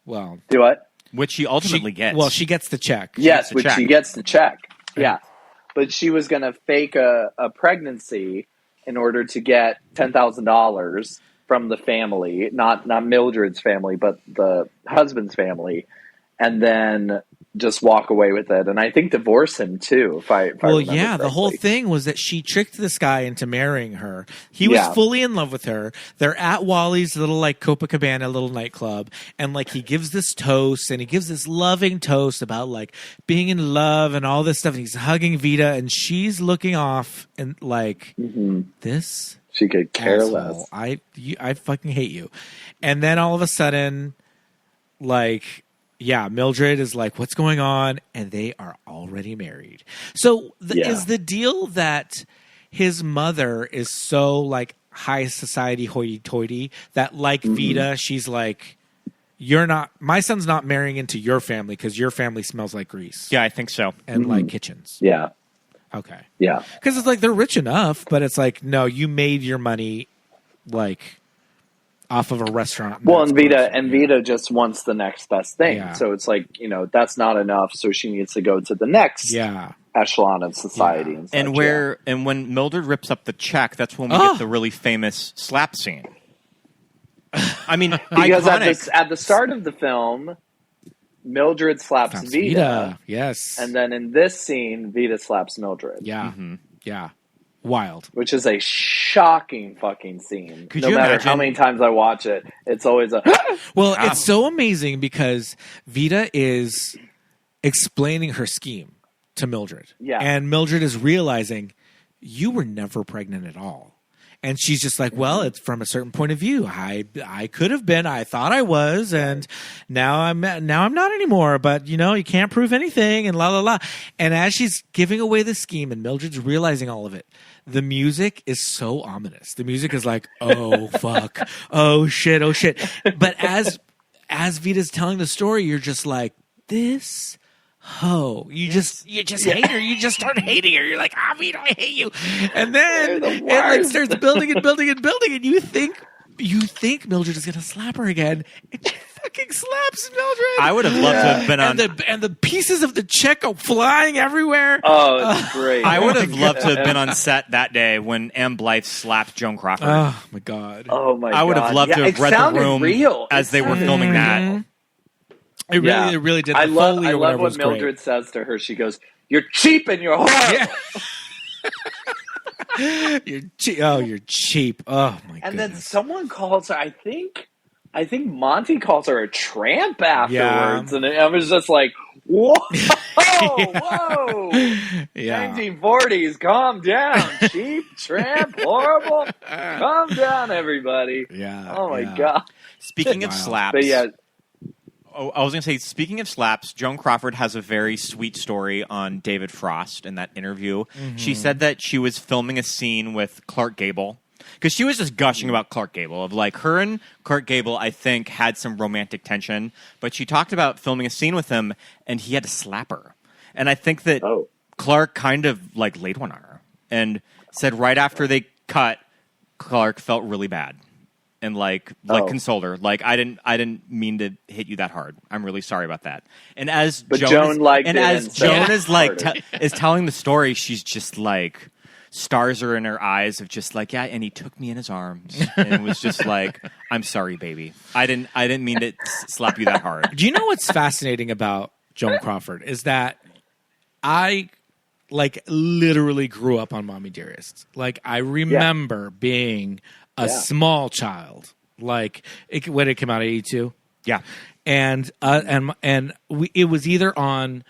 Well, do what? Which she ultimately gets. Well, she gets the check. Yes, she gets the check. Yeah, but she was going to fake a pregnancy in order to get $10,000 from the family, not Mildred's family, but the husband's family, and then just walk away with it. And I think divorce him too. If I remember correctly. The whole thing was that she tricked this guy into marrying her. He was fully in love with her. They're at Wally's little like Copacabana little nightclub, and like he gives this toast and he gives this loving toast about like being in love and all this stuff. And he's hugging Veda, and she's looking off and like this. She could care asshole. less. I fucking hate you. And then all of a sudden, like, Milldred is like, what's going on? And they are already married. So is the deal that his mother is so like high society hoity-toity that like Veda, she's like, my son's not marrying into your family because your family smells like grease. Yeah, I think so. And like kitchens. Yeah. Okay. Yeah. Because it's like they're rich enough, but it's like, no, you made your money like off of a restaurant. Well, and Veda just wants the next best thing. Yeah. So it's like, that's not enough. So she needs to go to the next echelon of society. Yeah. And such, and when Mildred rips up the check, that's when we get the really famous slap scene. I mean, because iconic. At the start of the film, Mildred slaps Veda. Yes. And then in this scene, Veda slaps Mildred. Yeah. Yeah. Wild. Which is a shocking fucking scene. Could no you matter imagine? How many times I watch it, it's always a... Well, it's so amazing because Veda is explaining her scheme to Mildred. Yeah. And Mildred is realizing, you were never pregnant at all. And she's just like, well, it's from a certain point of view. I could have been. I thought I was, and now I'm not anymore. But you can't prove anything, and la la la. And as she's giving away the scheme, and Mildred's realizing all of it, the music is so ominous. The music is like, oh fuck, oh shit, oh shit. But as Veda's telling the story, you're just like, this. You just hate her. You just start hating her. You're like, Veda, I hate you. And then it like starts building and building and building, and you think Mildred is gonna slap her again, and she fucking slaps Mildred. I would have loved to have been on, and the pieces of the check go flying everywhere. Oh, it's great. I would have loved to have been on set that day when Blyth slapped Joan Crawford. Oh my god. Oh my god. I would have loved to have read the room real. as they were filming that. It really did. I The love Foley or whatever what was great. Mildred says to her. She goes, "You're cheap and you're horrible." Yeah. You're cheap. Oh my god. And then someone calls her. I think Monte calls her a tramp afterwards, and I was just like, "Whoa, whoa, yeah. 1940s, calm down, cheap, tramp, horrible, calm down, everybody." Yeah. Oh my god. Speaking of slaps, But yeah. Oh, I was going to say, speaking of slaps, Joan Crawford has a very sweet story on David Frost in that interview. Mm-hmm. She said that she was filming a scene with Clark Gable, because she was just gushing about Clark Gable, of like her and Clark Gable, I think, had some romantic tension, but she talked about filming a scene with him, and he had to slap her. And I think that Clark kind of like laid one on her, and said right after they cut, Clark felt really bad. And like consoled her, like I didn't mean to hit you that hard. I'm really sorry about that. And as Joan is like is telling the story, she's just like stars are in her eyes of just like, yeah. And he took me in his arms and was just like, I'm sorry, baby. I didn't mean to slap you that hard. Do you know what's fascinating about Joan Crawford is that I like literally grew up on Mommy Dearest. Like I remember being a small child, like when it came out in 82. Yeah. And it was either on,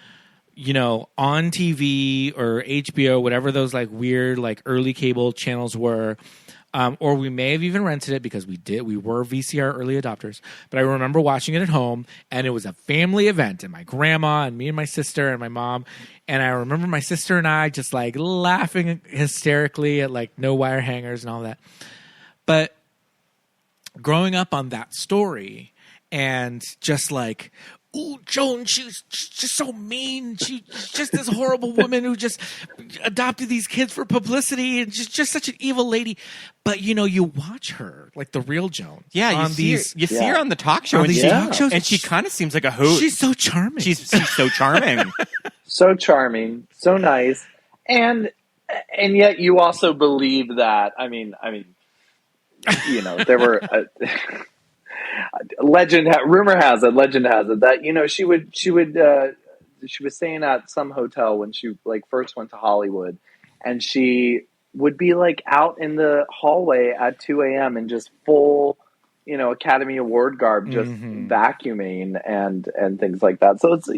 on TV or HBO, whatever those like weird, like early cable channels were. Or we may have even rented it because we were VCR early adopters. But I remember watching it at home, and it was a family event, and my grandma and me and my sister and my mom. And I remember my sister and I just like laughing hysterically at like no wire hangers and all that. But growing up on that story and just like, ooh, Joan, she's just so mean. She's just this horrible woman who just adopted these kids for publicity and she's just such an evil lady. But, you watch her, like the real Joan. Yeah, you see her on the talk show. Talk shows, and she kind of seems like a hoot. She's so charming. She's so charming. So charming, so nice. And yet you also believe that, I mean, there were rumor has it that she was staying at some hotel when she like first went to Hollywood, and she would be like out in the hallway at 2 a.m. in just full Academy Award garb, just vacuuming and things like that. So it's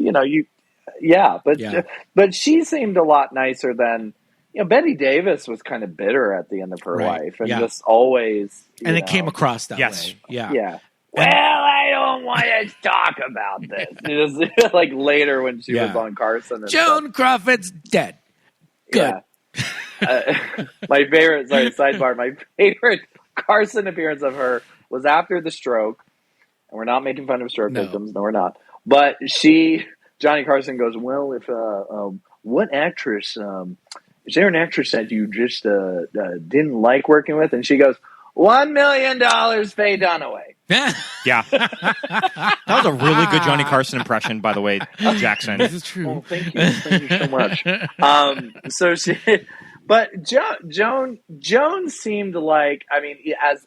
but she seemed a lot nicer than. Betty Davis was kind of bitter at the end of her life, and just always. And it came across that way. Yeah. Yeah. Well, I don't want to talk about this. It was like later when she was on Carson. Joan Crawford's dead. Good. Yeah. My favorite, sidebar, my favorite Carson appearance of her was after the stroke. And we're not making fun of stroke victims. No, we're not. But Johnny Carson goes, well, if, what actress, is there an actress that you just didn't like working with? And she goes, $1 million, Faye Dunaway. Yeah. That was a really good Johnny Carson impression, by the way, Jackson. This is true. Oh, thank you so much. But Joan seemed like, I mean,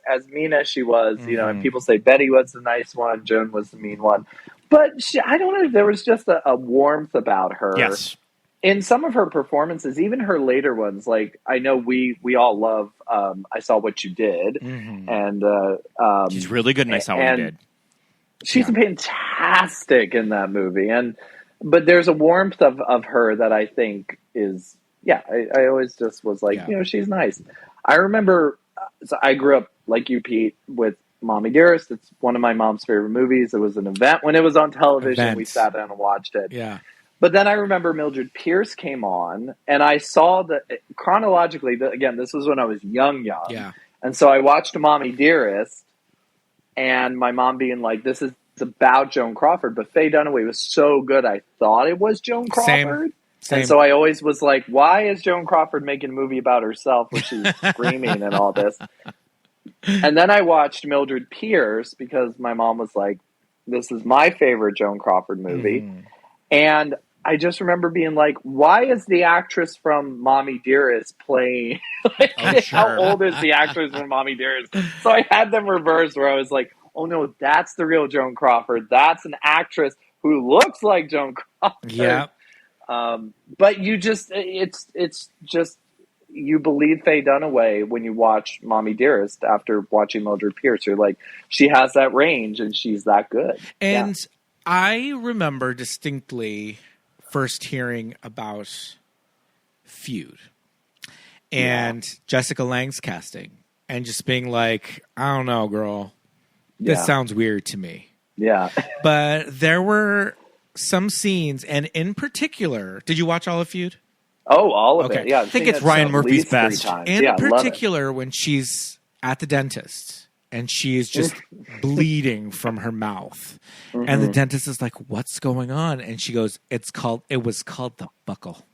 as mean as she was, and people say Betty was the nice one, Joan was the mean one. But I don't know, there was just a warmth about her. Yes. In some of her performances, even her later ones, like I know we all love I Saw What You Did, and she's really good in I Saw What You Did. She's fantastic in that movie, but there's a warmth of her that I think is I always just was like she's nice. I remember I grew up like you, Pete, with Mommy Dearest. It's one of my mom's favorite movies. It was an event when it was on television. We sat down and watched it. Yeah. But then I remember Mildred Pierce came on, and I saw chronologically, again, this was when I was young. Yeah. And so I watched Mommy Dearest, and my mom being like, this is about Joan Crawford, but Faye Dunaway was so good, I thought it was Joan Crawford. Same. And so I always was like, why is Joan Crawford making a movie about herself where she's screaming and all this? And then I watched Mildred Pierce because my mom was like, this is my favorite Joan Crawford movie. And I just remember being like, why is the actress from Mommy Dearest playing? How old is the actress from Mommy Dearest? So I had them reversed where I was like, oh no, that's the real Joan Crawford. That's an actress who looks like Joan Crawford. Yeah. But you just, it's just, you believe Faye Dunaway when you watch Mommy Dearest after watching Mildred Pierce. You're like, she has that range and she's that good. And I remember distinctly first hearing about Feud and Jessica Lange's casting and just being like, I don't know, girl, this sounds weird to me. Yeah. But there were some scenes, and in particular, did you watch all of Feud? Oh, all of it. Yeah, I think it's Ryan Murphy's best. In particular, when she's at the dentist and she is just bleeding from her mouth, and the dentist is like, "What's going on?" And she goes, "It was called the buckle."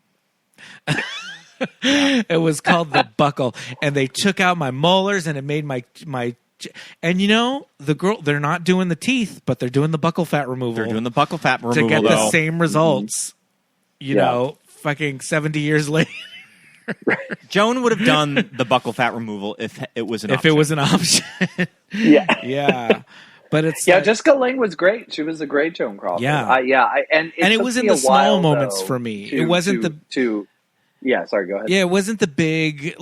It was called the buckle, and they took out my molars, and it made my. And they're not doing the teeth, but they're doing the buckle fat removal. They're doing the buckle fat removal to get the same results. You know, fucking 70 years later. Joan would have done the buckle fat removal if it was an option. If it was an option. Yeah. But it's Jessica Lange was great. She was a great Joan Crawford. And it was in the small moments for me. It wasn't sorry, go ahead. Yeah, it wasn't the big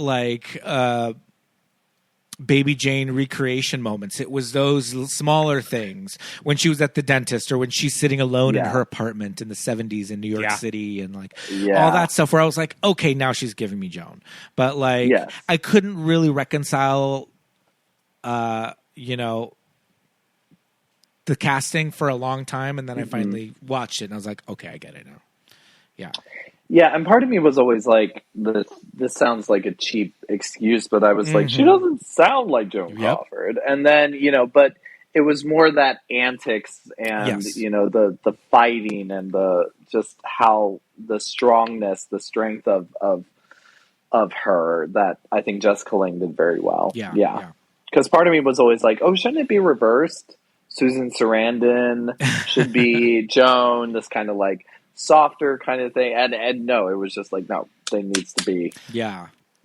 Baby Jane recreation moments. It was those smaller things when she was at the dentist or when she's sitting alone in her apartment in the 70s in New York City and all that stuff where I was like, okay, now she's giving me Joan. But I couldn't really reconcile, the casting for a long time. And then I finally watched it and I was like, okay, I get it now. Yeah. Yeah, and part of me was always like, this sounds like a cheap excuse, but I was like, she doesn't sound like Joan Crawford. And then, but it was more that antics and, the fighting and the just how the strongness, the strength of her that I think Jessica Lange did very well. Yeah. Because part of me was always like, oh, shouldn't it be reversed? Susan Sarandon should be Joan, this kind of like softer kind of thing, and no, it was just like, no, they needs to be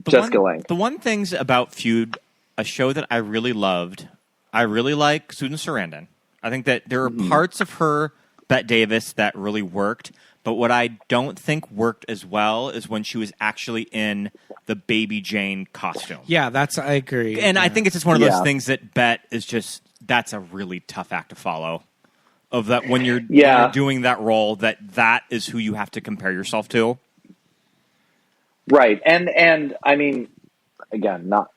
Jessica Lange. The one things about Feud, a show that I really loved, I really like Susan Sarandon. I think that there are parts of her, Bette Davis, that really worked, but what I don't think worked as well is when she was actually in the Baby Jane costume. Yeah, I agree. And I think it's just one of those things that Bette is just, that's a really tough act to follow. Of that when you're doing that role, that is who you have to compare yourself to. Right. And I mean, again, not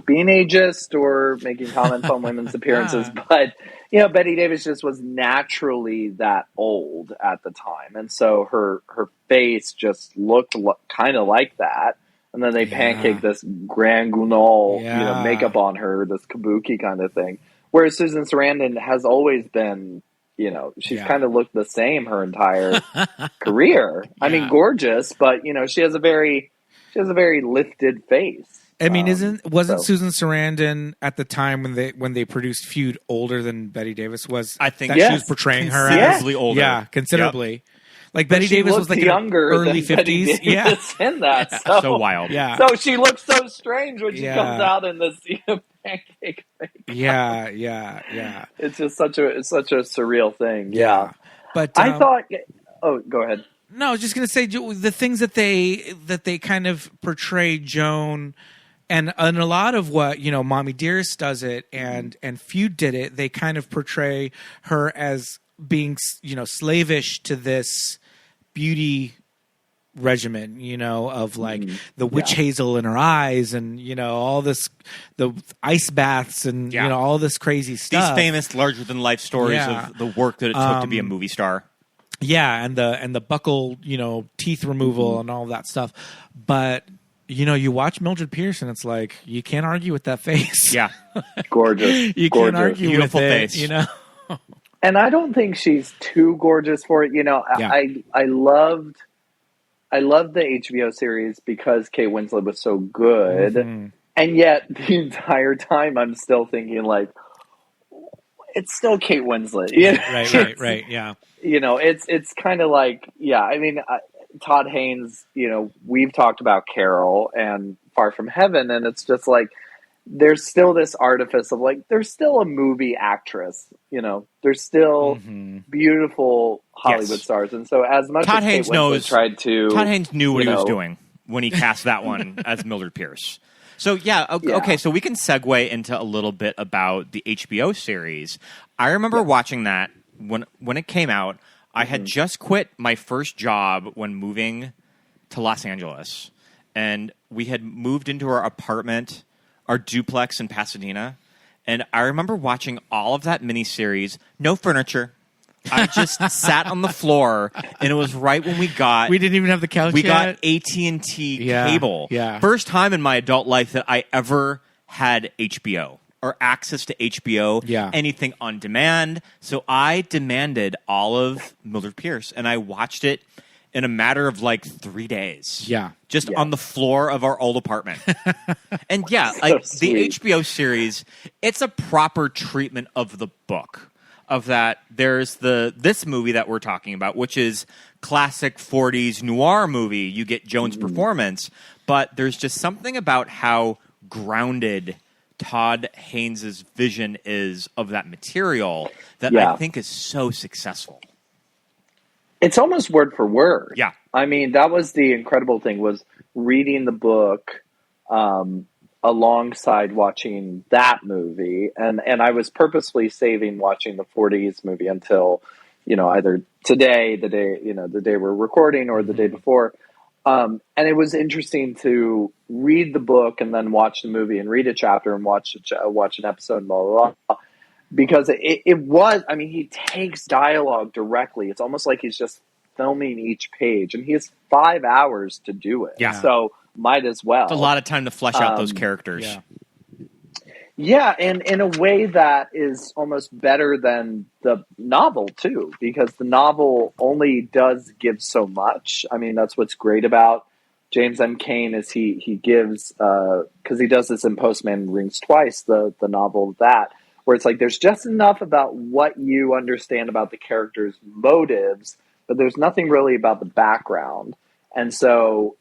being ageist or making comments on women's appearances, but Bette Davis just was naturally that old at the time. And so her face just looked kind of like that. And then they pancaked this Grand Guignol, makeup on her, this kabuki kind of thing. Whereas Susan Sarandon has always been, she's kind of looked the same her entire career. I mean, gorgeous, but she has a very lifted face. I mean, wasn't Susan Sarandon at the time when they produced Feud older than Bette Davis was? I think she was portraying her considerably older. Yeah, considerably. Yep. Like Bette Davis was like younger in early 50s. Yeah, in that. So wild. Yeah. So she looks so strange when she comes out in this pancake makeup. Yeah. It's just such a surreal thing. Yeah. But I thought. Oh, go ahead. No, I was just gonna say the things that they kind of portray Joan, and a lot of what Mommy Dearest does it, and Feud did it. They kind of portray her as being slavish to this beauty regimen, of like the witch hazel in her eyes and all this, the ice baths and all this crazy stuff. These famous larger than life stories of the work that it took to be a movie star. Yeah, and the buckle, teeth removal and all of that stuff. But you watch Mildred Pierce and it's like you can't argue with that face. Yeah, gorgeous. You can't argue beautiful with face. it. And I don't think she's too gorgeous for it. I loved the HBO series because Kate Winslet was so good. And yet the entire time I'm still thinking like, it's still Kate Winslet. Right. Yeah. It's kind of like, I mean, Todd Haynes, we've talked about Carol and Far From Heaven, and it's just like, there's still this artifice of like, there's still a movie actress, there's still beautiful Hollywood stars. And so as much Todd as Haynes Kate Winslet tried to... Todd Haynes knew what he was doing when he cast that one as Mildred Pierce. So, okay, so we can segue into a little bit about the HBO series. I remember watching that when it came out. I had just quit my first job when moving to Los Angeles. And we had moved into our apartment, our duplex in Pasadena. And I remember watching all of that miniseries, no furniture. I just sat on the floor, and it was right when we didn't even have the couch We yet. got AT&T cable. Yeah. First time in my adult life that I ever had HBO or access to HBO, anything on demand. So I demanded all of Mildred Pierce, and I watched it in a matter of like 3 days. Yeah. Just on the floor of our old apartment. And the HBO series, it's a proper treatment of the book. Of that, there's this movie that we're talking about, which is classic 40s noir movie. You get Joan's performance, but there's just something about how grounded Todd Haynes' vision is of that material that I think is so successful. It's almost word for word. Yeah. I mean, that was the incredible thing, was reading the book alongside watching that movie. And I was purposely saving watching the 40s movie until, either today, the day we're recording, or the day before. And it was interesting to read the book and then watch the movie and read a chapter and watch an episode and blah, blah, blah. Because it was, I mean, he takes dialogue directly. It's almost like he's just filming each page, and he has 5 hours to do it. Yeah. So might as well. It's a lot of time to flesh out those characters. Yeah. Yeah, and in a way that is almost better than the novel, too, because the novel only does give so much. I mean, that's what's great about James M. Cain is he gives, because he does this in Postman Rings Twice, the novel that, where it's like there's just enough about what you understand about the character's motives, but there's nothing really about the background. And so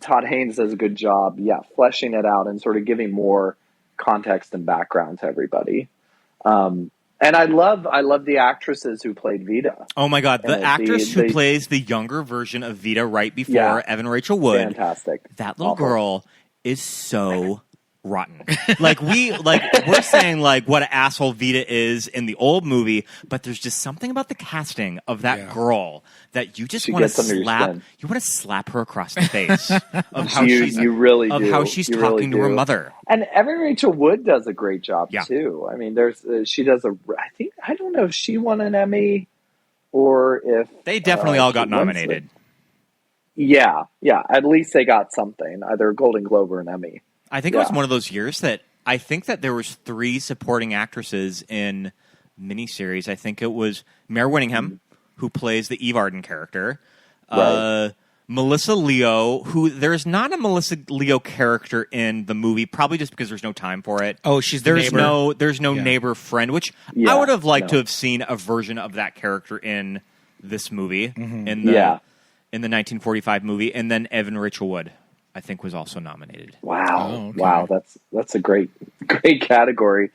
Todd Haynes does a good job, fleshing it out and sort of giving more context and background to everybody. And I love the actresses who played Veda. Oh my God, the actress who plays the younger version of Veda right before Evan Rachel Wood. Fantastic. That little girl is so rotten. We're saying what an asshole Veda is in the old movie, but there's just something about the casting of that girl that you just want to slap. You want to slap her across the face of how how she's talking to her mother. And Evan Rachel Wood does a great job too. I mean, she does I don't know if she won an Emmy or if they definitely all got nominated. Yeah. At least they got something, either a Golden Globe or an Emmy. I think it was one of those years that I think that there was 3 supporting actresses in miniseries. I think it was Mare Winningham, who plays the Eve Arden character. Right. Melissa Leo, who there's not a Melissa Leo character in the movie, probably just because there's no time for it. Oh, there's no neighbor friend, which I would have liked to have seen a version of that character in this movie, in the 1945 movie, and then Evan Rachel Wood, I think, was also nominated. Wow. Oh, okay. Wow. That's a great category.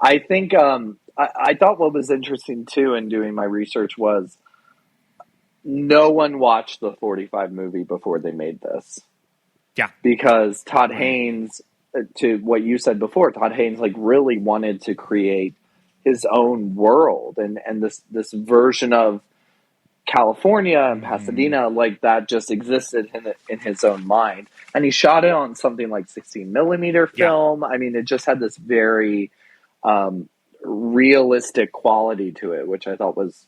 I think, I thought what was interesting too in doing my research was no one watched the 45 movie before they made this. Yeah. Because Todd Haynes, to what you said before, Todd Haynes really wanted to create his own world and this version of California and Pasadena, that just existed in his own mind. And he shot it on something like 16 millimeter film. I mean, it just had this very realistic quality to it, which I thought was,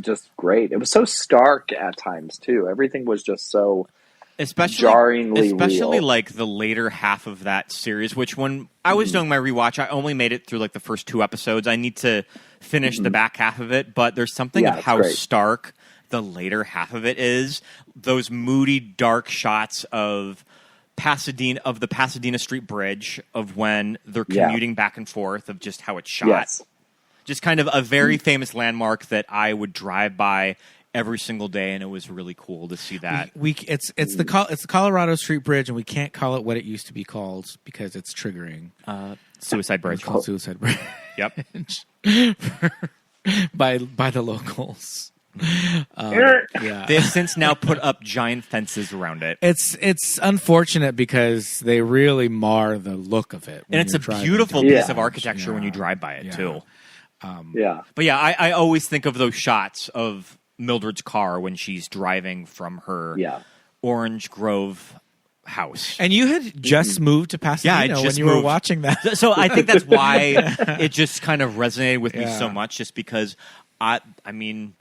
just great. It was so stark at times too. Everything was just so jarringly real. The later half of that series, which when I was doing my rewatch, I only made it through the first 2 episodes. I need to finish the back half of it, but there's something of how stark the later half of it is. Those moody, dark shots of Pasadena, of the Pasadena Street Bridge, of when they're commuting back and forth, of just how it's shot. Just kind of a very famous landmark that I would drive by every single day, and it was really cool to see that. It's the Colorado Street Bridge, and we can't call it what it used to be called because it's triggering. Suicide Bridge. It's called Suicide Bridge. Yep. by the locals. Yeah. They have since now put up giant fences around it. It's unfortunate because they really mar the look of it. And it's a beautiful piece of architecture when you drive by it, too. But yeah, I always think of those shots of Mildred's car when she's driving from her Orange Grove house. And you had just moved to Pasadena when you were watching that. So I think that's why it just kind of resonated with me so much, just because, I mean,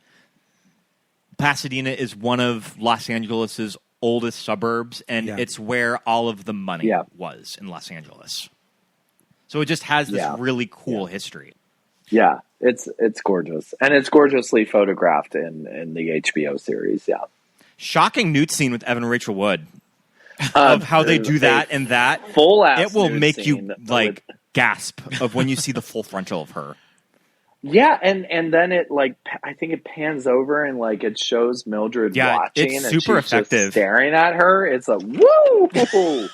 Pasadena is one of Los Angeles' oldest suburbs, and it's where all of the money was in Los Angeles. So it just has this really cool history. Yeah, it's gorgeous. And it's gorgeously photographed in the HBO series, Shocking nude scene with Evan and Rachel Wood. Of how they do that and that. Full ass it will make you, like, gasp of when you see the full frontal of her. Yeah, and then it, like, I think it pans over and, like, it shows Mildred watching. It's and super she's effective. Just staring at her. It's like, woo!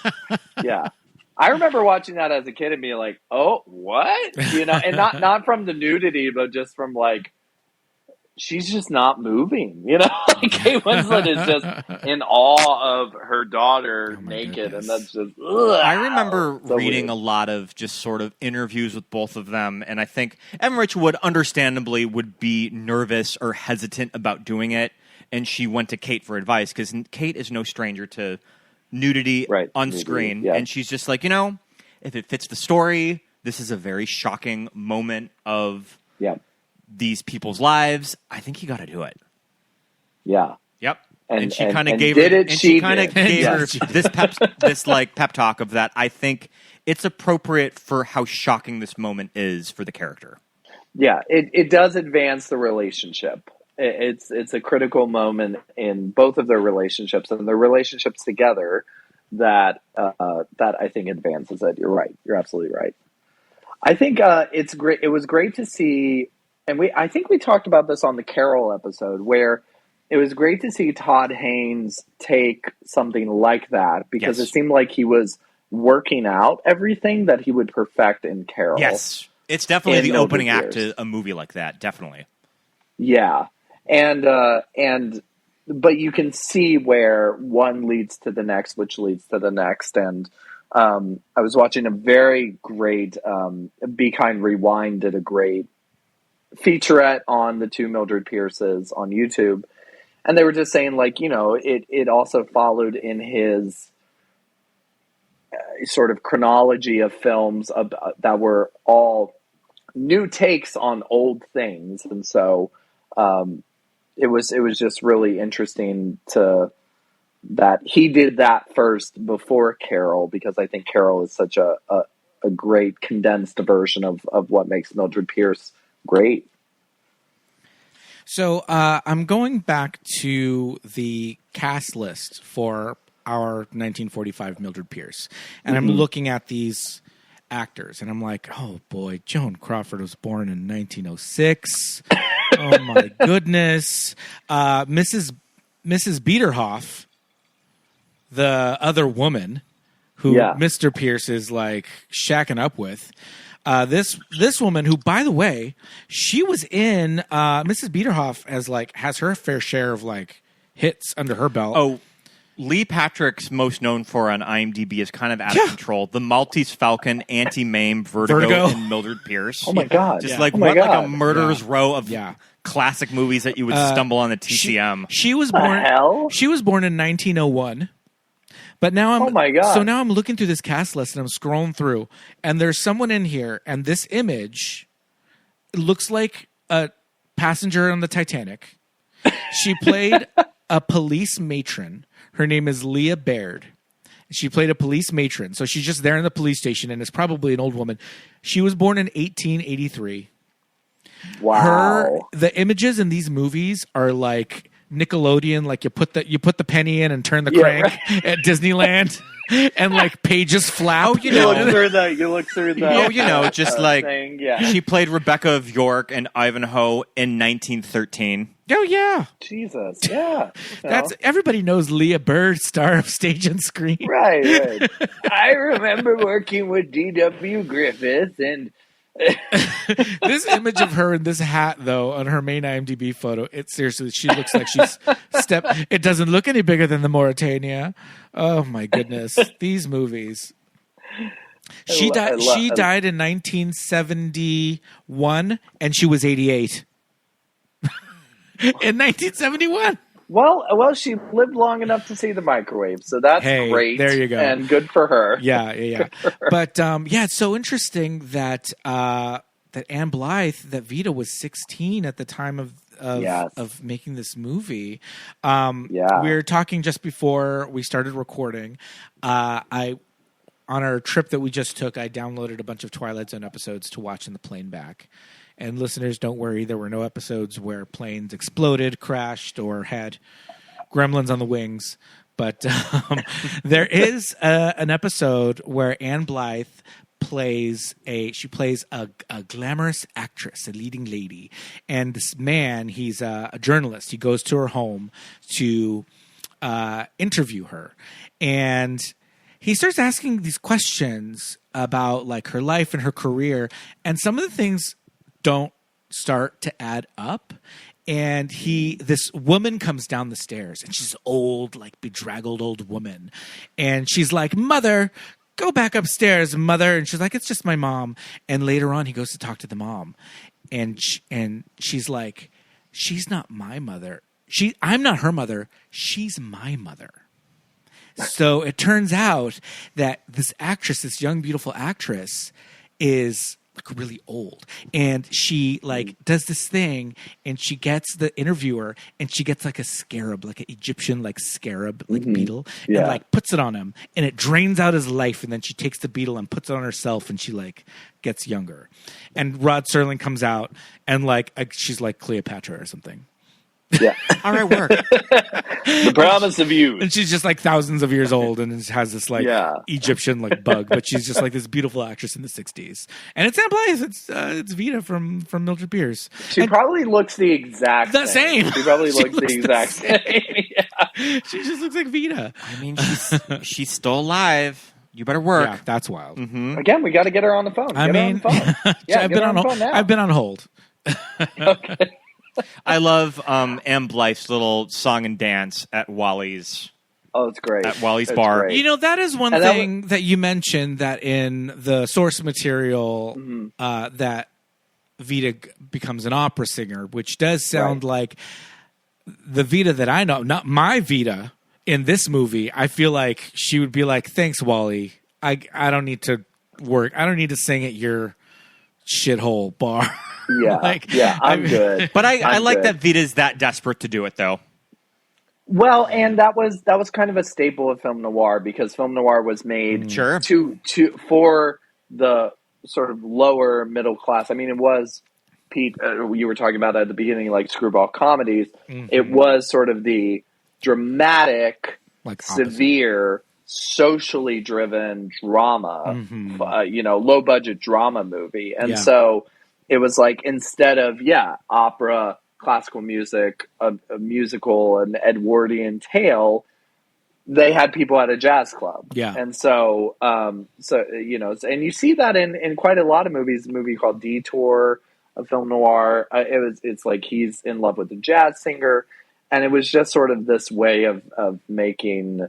Yeah. I remember watching that as a kid and being like, oh, what? You know, and not from the nudity, but just from, like, she's just not moving, you know? Like, Kate Winslet is just in awe of her daughter naked, and that's just, I remember reading a lot of just sort of interviews with both of them, and I think Evan Rachel Wood understandably would be nervous or hesitant about doing it, and she went to Kate for advice, because Kate is no stranger to nudity on screen, and she's just like, you know, if it fits the story, this is a very shocking moment of these people's lives. I think you got to do it. Yeah. Yep. And she kind of gave her this pep talk of that. I think it's appropriate for how shocking this moment is for the character. Yeah, it does advance the relationship. It's a critical moment in both of their relationships and their relationships together that I think advances it. You're right. You're absolutely right. I think it's great. It was great to see, and I think we talked about this on the Carol episode, where it was great to see Todd Haynes take something like that, because it seemed like he was working out everything that he would perfect in Carol. Yes, it's definitely the opening act to a movie like that. Definitely. Yeah. But you can see where one leads to the next, which leads to the next. And I was watching a very great, Be Kind Rewind did a great featurette on the two Mildred Pierces on YouTube. And they were just saying, like, you know, it also followed in his sort of chronology of films that were all new takes on old things. And so, it was just really interesting that he did that first before Carol, because I think Carol is such a great condensed version of what makes Mildred Pierce great. So I'm going back to the cast list for our 1945 Mildred Pierce, and I'm looking at these actors, and I'm like, oh boy, Joan Crawford was born in 1906. Oh my goodness. Mrs. Biederhoff, the other woman who Mr. Pierce is like shacking up with. This woman who, by the way, she was in Mrs. Biederhoff has her fair share of like hits under her belt. Oh, Lee Patrick's most known for on IMDb is kind of out of control. The Maltese Falcon, Anti-Mame, Vertigo, and Mildred Pierce. Oh my God. Just like a murderer's row of classic movies that you would stumble on the TCM. She was born. She was born in 1901. But now I'm looking through this cast list and I'm scrolling through, and there's someone in here, and this image looks like a passenger on the Titanic. She played a police matron. Her name is Leah Baird. She played a police matron. So she's just there in the police station, and it's probably an old woman. She was born in 1883. Wow. The images in these movies are like Nickelodeon, like you put the penny in and turn the crank at Disneyland, and like pages flap. Oh, you know, you look through the. Oh, you know, just like she played Rebecca of York and Ivanhoe in 1913. Oh yeah, Jesus, yeah. That's everybody knows Leah Bird, star of Stage and Screen. Right. I remember working with D.W. Griffith, and This image of her in this hat, though, on her main IMDb photo, it seriously, she looks like she's It doesn't look any bigger than the Mauritania. Oh my goodness, these movies. She died in 1971, and she was 88. In 1971. Well, she lived long enough to see the microwave, so that's great. There you go, and good for her. Yeah. But it's so interesting that that Anne Blyth, that Veda was 16 at the time of making this movie. We were talking just before we started recording. On our trip that we just took, I downloaded a bunch of Twilight Zone episodes to watch in the plane back. And listeners, don't worry, there were no episodes where planes exploded, crashed, or had gremlins on the wings. But there is an episode where Anne Blyth plays a glamorous actress, a leading lady. And this man, he's a journalist. He goes to her home to interview her. And he starts asking these questions about like her life and her career. And some of the things don't start to add up. And this woman comes down the stairs, and she's old, like bedraggled old woman. And she's like, "Mother, go back upstairs, mother." And she's like, "It's just my mom." And later on, he goes to talk to the mom. And she's like, "She's not my mother. I'm not her mother. She's my mother." So it turns out that this actress, this young, beautiful actress, is like really old, and she like does this thing, and she gets the interviewer, and she gets like a scarab, like an Egyptian like scarab, like beetle, and like puts it on him, and it drains out his life, and then she takes the beetle and puts it on herself, and she like gets younger. And Rod Serling comes out, and like she's like Cleopatra or something. Yeah. All right, work. The promise of youth. And she's just like thousands of years old and has this like Egyptian like bug, but she's just like this beautiful actress in the 60s. And it's Anne Blyth. It's Veda from Mildred Pierce. She probably looks the exact same. She probably looks the exact same. Yeah. She just looks like Veda. I mean, she's still alive. You better work. Yeah, that's wild. Mm-hmm. Again, we got to get her on the phone. I've been on hold. Okay. I love Anne Blyth's little song and dance at Wally's. Oh, it's great. At Wally's bar. Great. You know, that is one thing that you mentioned, that in the source material that Veda becomes an opera singer, which does sound like the Veda that I know, not my Veda in this movie. I feel like she would be like, "Thanks, Wally. I don't need to work. I don't need to sing at your shithole bar." Yeah, I'm good. But I like that Veda's that desperate to do it, though. Well, and that was kind of a staple of film noir, because film noir was made for the sort of lower middle class. I mean, it was, Pete, you were talking about at the beginning, like screwball comedies. Mm-hmm. It was sort of the dramatic, like severe, socially driven drama, low budget drama movie. And so it was like, instead of, opera, classical music, a musical, an Edwardian tale, they had people at a jazz club. Yeah. And so, and you see that in quite a lot of movies. A movie called Detour, a film noir. It's like he's in love with a jazz singer. And it was just sort of this way of making,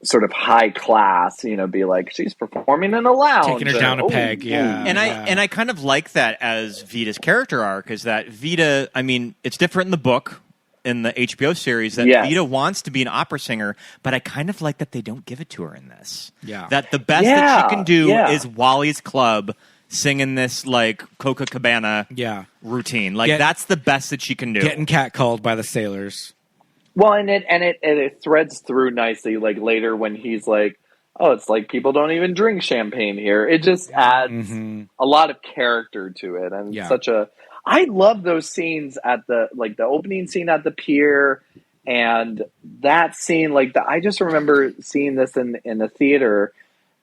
sort of high class, be like, she's performing in a lounge, taking her down a peg. And I kind of like that as Veda's character arc, is that Veda, I mean, it's different in the book, in the HBO series, that Veda wants to be an opera singer, but I kind of like that they don't give it to her in this. Yeah. That the best that she can do is Wally's Club singing this like Copacabana routine. Like that's the best that she can do. Getting catcalled by the sailors. Well, and it threads through nicely, like later when he's like, "Oh, it's like people don't even drink champagne here." It just adds a lot of character to it, and I love those scenes at the opening scene at the pier, and that scene, I just remember seeing this in the theater,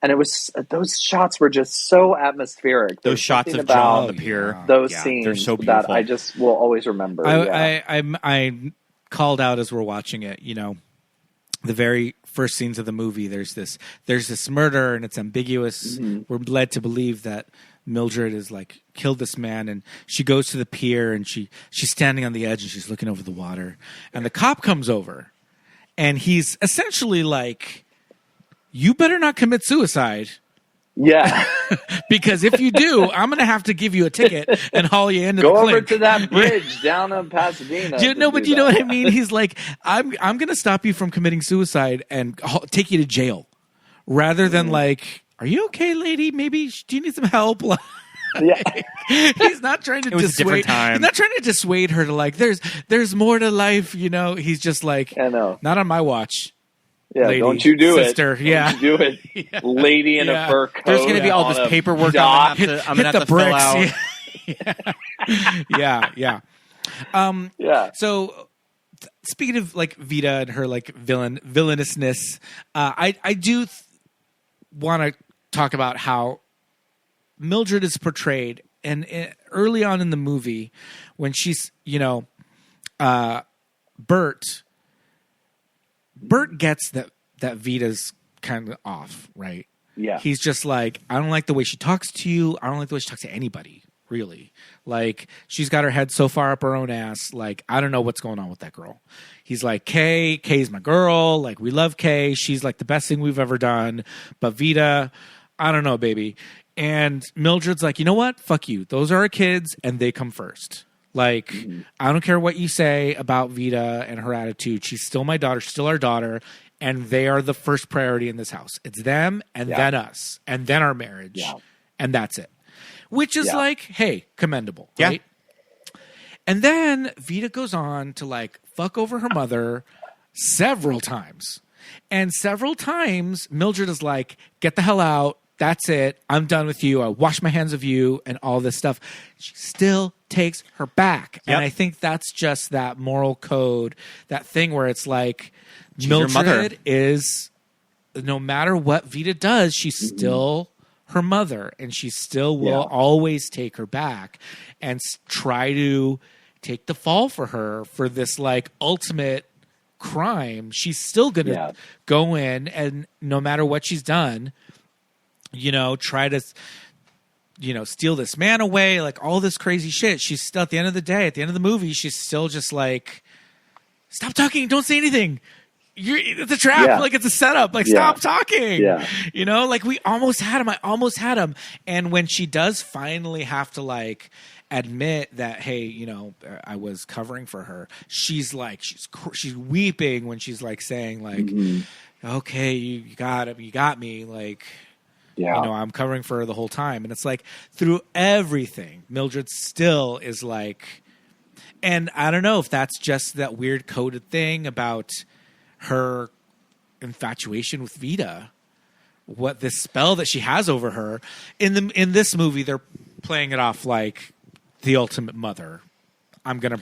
And it was those shots were just so atmospheric. Those There's shots of something Joan about on the pier. those Yeah, scenes they're so beautiful. that I just will always remember. I called out as we're watching it, the very first scenes of the movie, there's this murder and it's ambiguous. Mm-hmm. We're led to believe that Milldred is like killed this man, and she goes to the pier and she's standing on the edge and she's looking over the water, and the cop comes over and he's essentially like, you better not commit suicide. Yeah. Because if you do, I'm going to have to give you a ticket and haul you into Go the over clink. to that bridge down in Pasadena. But you know what I mean? He's like, I'm going to stop you from committing suicide and take you to jail, rather than like, are you okay, lady? Maybe do you need some help? Yeah. He's not trying to It was a different dissuade. time. He's not trying to dissuade her to like. There's more to life, He's just like, I know. not on my watch. Yeah, Lady, don't you do sister, it. yeah. Don't you do it. Lady in a fur coat. There's going to be all this on a paperwork dock. I'm going to have to fill out. Yeah. Yeah. So, speaking of like Veda and her like villainousness, I do want to talk about how Milldred is portrayed, and early on in the movie, when she's Bert gets that Veda's kind of off, right? Yeah. He's just like, I don't like the way she talks to you. I don't like the way she talks to anybody, really. Like, she's got her head so far up her own ass. Like, I don't know what's going on with that girl. He's like, Kay's my girl. Like, we love Kay. She's like the best thing we've ever done. But Veda, I don't know, baby. And Mildred's like, you know what? Fuck you. Those are our kids, and they come first. Like, I don't care what you say about Veda and her attitude. She's still my daughter. She's still our daughter. And they are the first priority in this house. It's them and then us and then our marriage. Yeah. And that's it. Which is like, hey, commendable. Right? And then Veda goes on to like fuck over her mother several times. And several times Milldred is like, get the hell out. That's it. I'm done with you. I wash my hands of you and all this stuff. She still takes her back. Yep. And I think that's just that moral code, that thing where it's like, She's your mother. Mildred is, no matter what Veda does, she's still her mother, and she still will always take her back and try to take the fall for her for this like ultimate crime. She's still going to go in, and no matter what she's done, try to, steal this man away, like all this crazy shit. She's still, at the end of the day, at the end of the movie, she's still just like, stop talking, don't say anything. It's a trap. Yeah. Like, it's a setup. Like, stop talking. Yeah. Like, we almost had him. I almost had him. And when she does finally have to like admit that, hey, I was covering for her, she's like, she's weeping when she's like saying like, okay, you got me. Like, I'm covering for her the whole time. And it's like, through everything, Milldred still is like, and I don't know if that's just that weird coded thing about her infatuation with Veda, what this spell that she has over her. In this movie, they're playing it off like the ultimate mother. I'm gonna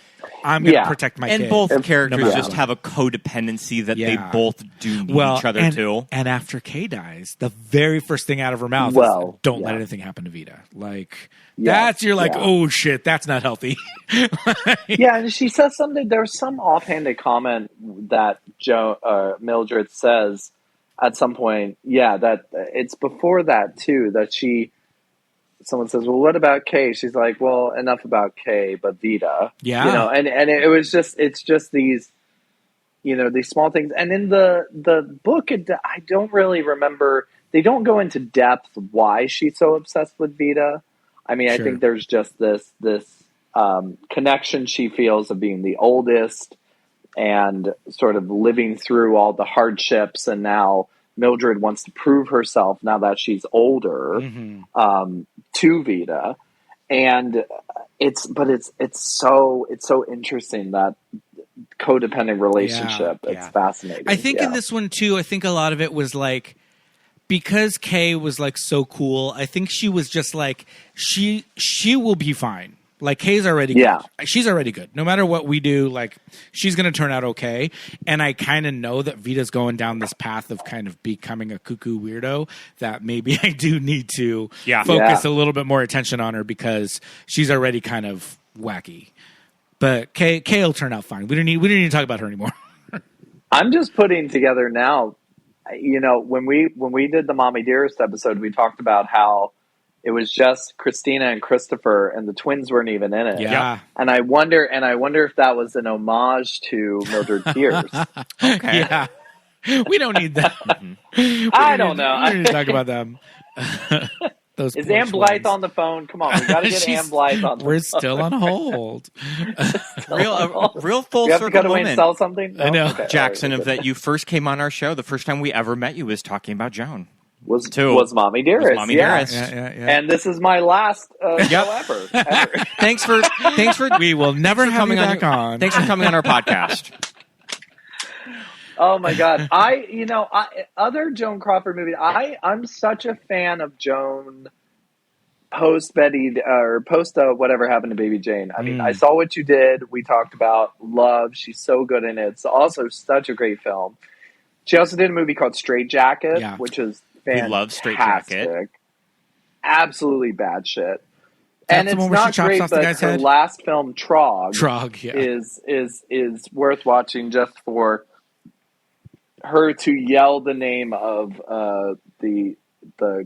protect my kid. And both characters no just have a codependency that they both do need each other too. And after Kay dies, the very first thing out of her mouth is, don't let anything happen to Veda. Like, you're like, oh shit, that's not healthy. Yeah, and she says something. There's some offhanded comment that Milldred says at some point. Yeah, that it's before that too. That someone says, "Well, what about Kay?" She's like, "Well, enough about Kay, but Veda." Yeah, and it was it's just these, these small things. And in the book, I don't really remember. They don't go into depth why she's so obsessed with Veda. I mean, I think there's just this connection she feels of being the oldest and sort of living through all the hardships, and now Milldred wants to prove herself now that she's older to Veda, and it's so interesting, that codependent relationship. It's fascinating. I think in this one too, I think a lot of it was like, because Kay was like so cool, I think she was just like, she will be fine. Like, Kay's already good. She's already good. No matter what we do, like, she's going to turn out okay. And I kind of know that Veda's going down this path of kind of becoming a cuckoo weirdo, that maybe I do need to focus a little bit more attention on her because she's already kind of wacky. But Kay will turn out fine. We don't need to talk about her anymore. I'm just putting together now, you know, when we did the Mommy Dearest episode, we talked about how it was just Christina and Christopher, and the twins weren't even in it. Yeah. And I wonder if that was an homage to Mildred Pierce. Okay. Yeah. We don't need that. I don't know. We don't need to talk about them. Those Is Ann Blyth on the phone? Come on, we got to get Ann Blyth on the phone. We're still on hold. Real full you have to circle go away and moment. sell something? No? I know. Okay. Jackson, of that you first came on our show. The first time we ever met you was talking about Joan. Was Mommy Dearest. Was Mommy Dearest. Yeah. And this is my last show ever. Thanks for We will never have you back on. Thanks for coming on our podcast. Oh my God. Other Joan Crawford movies, I'm such a fan of Joan post Betty or post whatever happened to Baby Jane. I mean, I saw what you did. We talked about Love. She's so good in it. It's also such a great film. She also did a movie called Straight Jacket, which is fantastic. We love Straight Jacket. Absolutely bad shit. That's And the it's one where she not chops great, off the but guy's her head? last film, Trog, is worth watching just for her to yell the name of the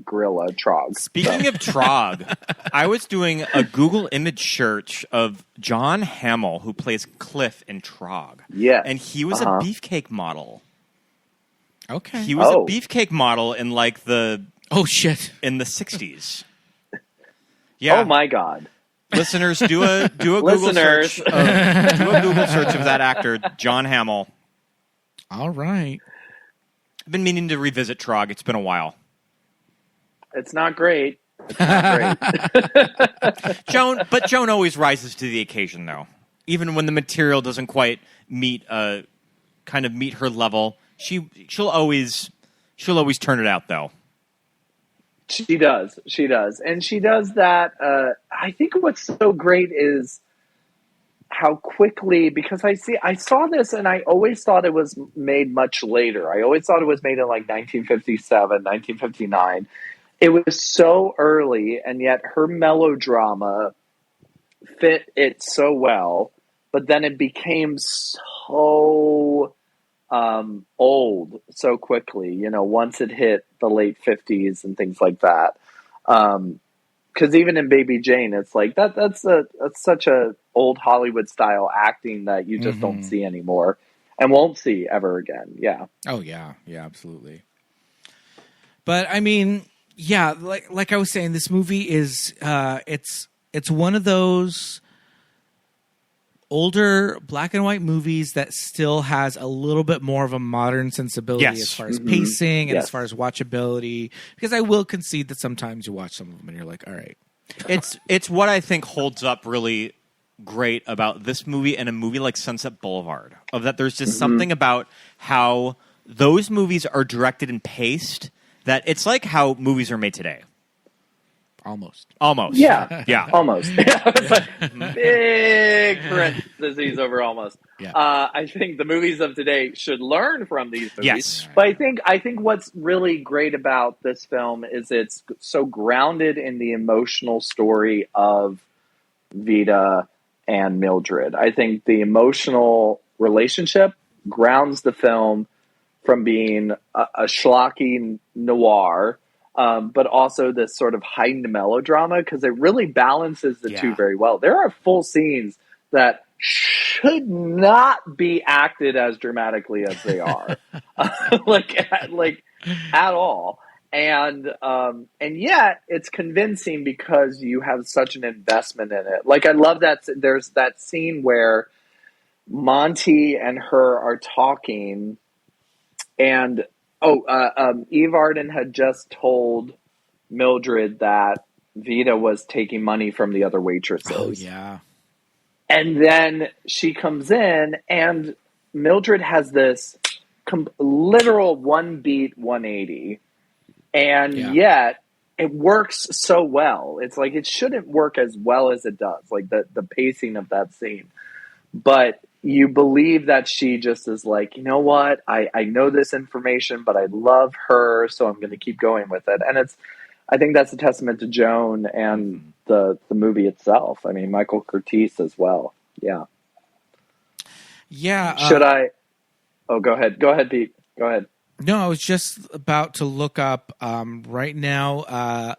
gorilla Trog. Speaking of Trog, I was doing a Google image search of John Hamill, who plays Cliff in Trog. Yeah. And he was a beefcake model. Okay. He was a beefcake model in like the... Oh, shit. In the 60s. Yeah. Oh, my God. Listeners, do a Google search. Do a Google search of that actor, John Hamill. All right. I've been meaning to revisit Trog. It's been a while. It's not great. It's not great. Joan always rises to the occasion, though. Even when the material doesn't quite meet her level, she'll always turn it out, though. She does, and she does that. I think what's so great is how quickly, because I saw this and I always thought it was made much later. I always thought it was made in like 1957, 1959. It was so early, and yet her melodrama fit it so well, but then it became so old so quickly, you know, once it hit the late 50s and things like that. Because even in Baby Jane, it's like that's such a old Hollywood style acting that you just don't see anymore and won't see ever again. Yeah. Oh yeah, absolutely. But I mean, yeah, like I was saying, this movie is it's one of those older black and white movies that still has a little bit more of a modern sensibility as far as pacing and as far as watchability. Because I will concede that sometimes you watch some of them and you're like, all right. It's what I think holds up really great about this movie and a movie like Sunset Boulevard. Of that there's just something about how those movies are directed and paced that it's like how movies are made today. Almost. Yeah. Yeah. Almost. It's like big parentheses over almost. Yeah. I think the movies of today should learn from these movies. Yes. But I think what's really great about this film is it's so grounded in the emotional story of Veda and Milldred. I think the emotional relationship grounds the film from being a schlocky noir, but also this sort of heightened melodrama, because it really balances the two very well. There are full scenes that should not be acted as dramatically as they are, like at all. And yet it's convincing because you have such an investment in it. Like, I love that there's that scene where Monte and her are talking, and Eve Arden had just told Milldred that Veda was taking money from the other waitresses. Oh, yeah. And then she comes in, and Milldred has this literal one beat 180. And yet it works so well. It's like it shouldn't work as well as it does, like the pacing of that scene. But you believe that she just is like, you know what? I know this information, but I love her, so I'm going to keep going with it. And I think that's a testament to Joan and the movie itself. I mean, Michael Curtiz as well. Yeah. Yeah. Should I? Oh, go ahead. Go ahead, Pete. Go ahead. No, I was just about to look up right now.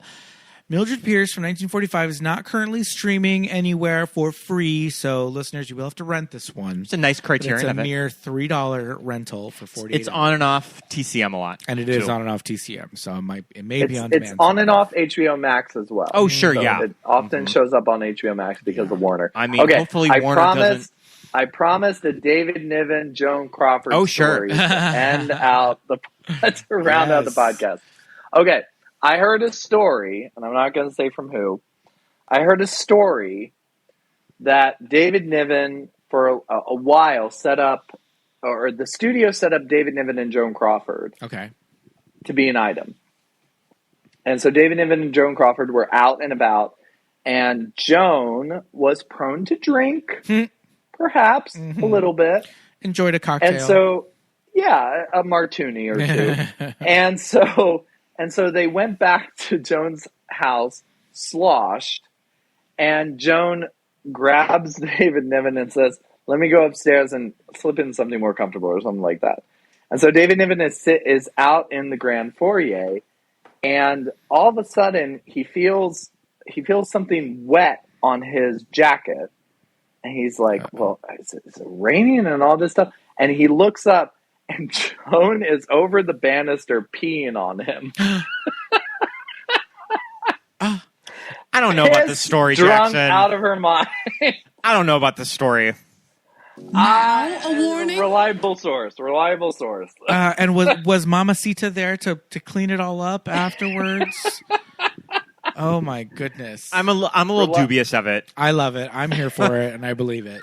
Mildred Pierce from 1945 is not currently streaming anywhere for free, so listeners, you will have to rent this one. It's a nice criterion. It's a mere $3 rental for 48 It's on and off TCM a lot. And it is on and off TCM, so it may be on demand. It's on and off HBO Max as well. Oh, sure, so yeah. It often shows up on HBO Max because of Warner. I mean, hopefully Warner doesn't... I promised the David Niven, Joan Crawford story to end out to round out the podcast. Okay, I heard a story, and I'm not going to say from who. I heard a story that David Niven, for a while, set up, or the studio set up David Niven and Joan Crawford to be an item. And so David Niven and Joan Crawford were out and about, and Joan was prone to drink. Perhaps a little bit. Enjoyed a cocktail. And so, yeah, a martini or two. and so they went back to Joan's house, sloshed, and Joan grabs David Niven and says, "Let me go upstairs and slip in something more comfortable," or something like that. And so David Niven is out in the grand foyer, and all of a sudden he feels something wet on his jacket. And he's like, well, is it raining and all this stuff? And he looks up, and Joan is over the banister peeing on him. I don't know about this story, drunk Jackson. Out of her mind. I don't know about this story. A warning? Reliable source. And was Mamacita there to clean it all up afterwards? Oh my goodness! I'm a little dubious of it. I love it. I'm here for it, and I believe it.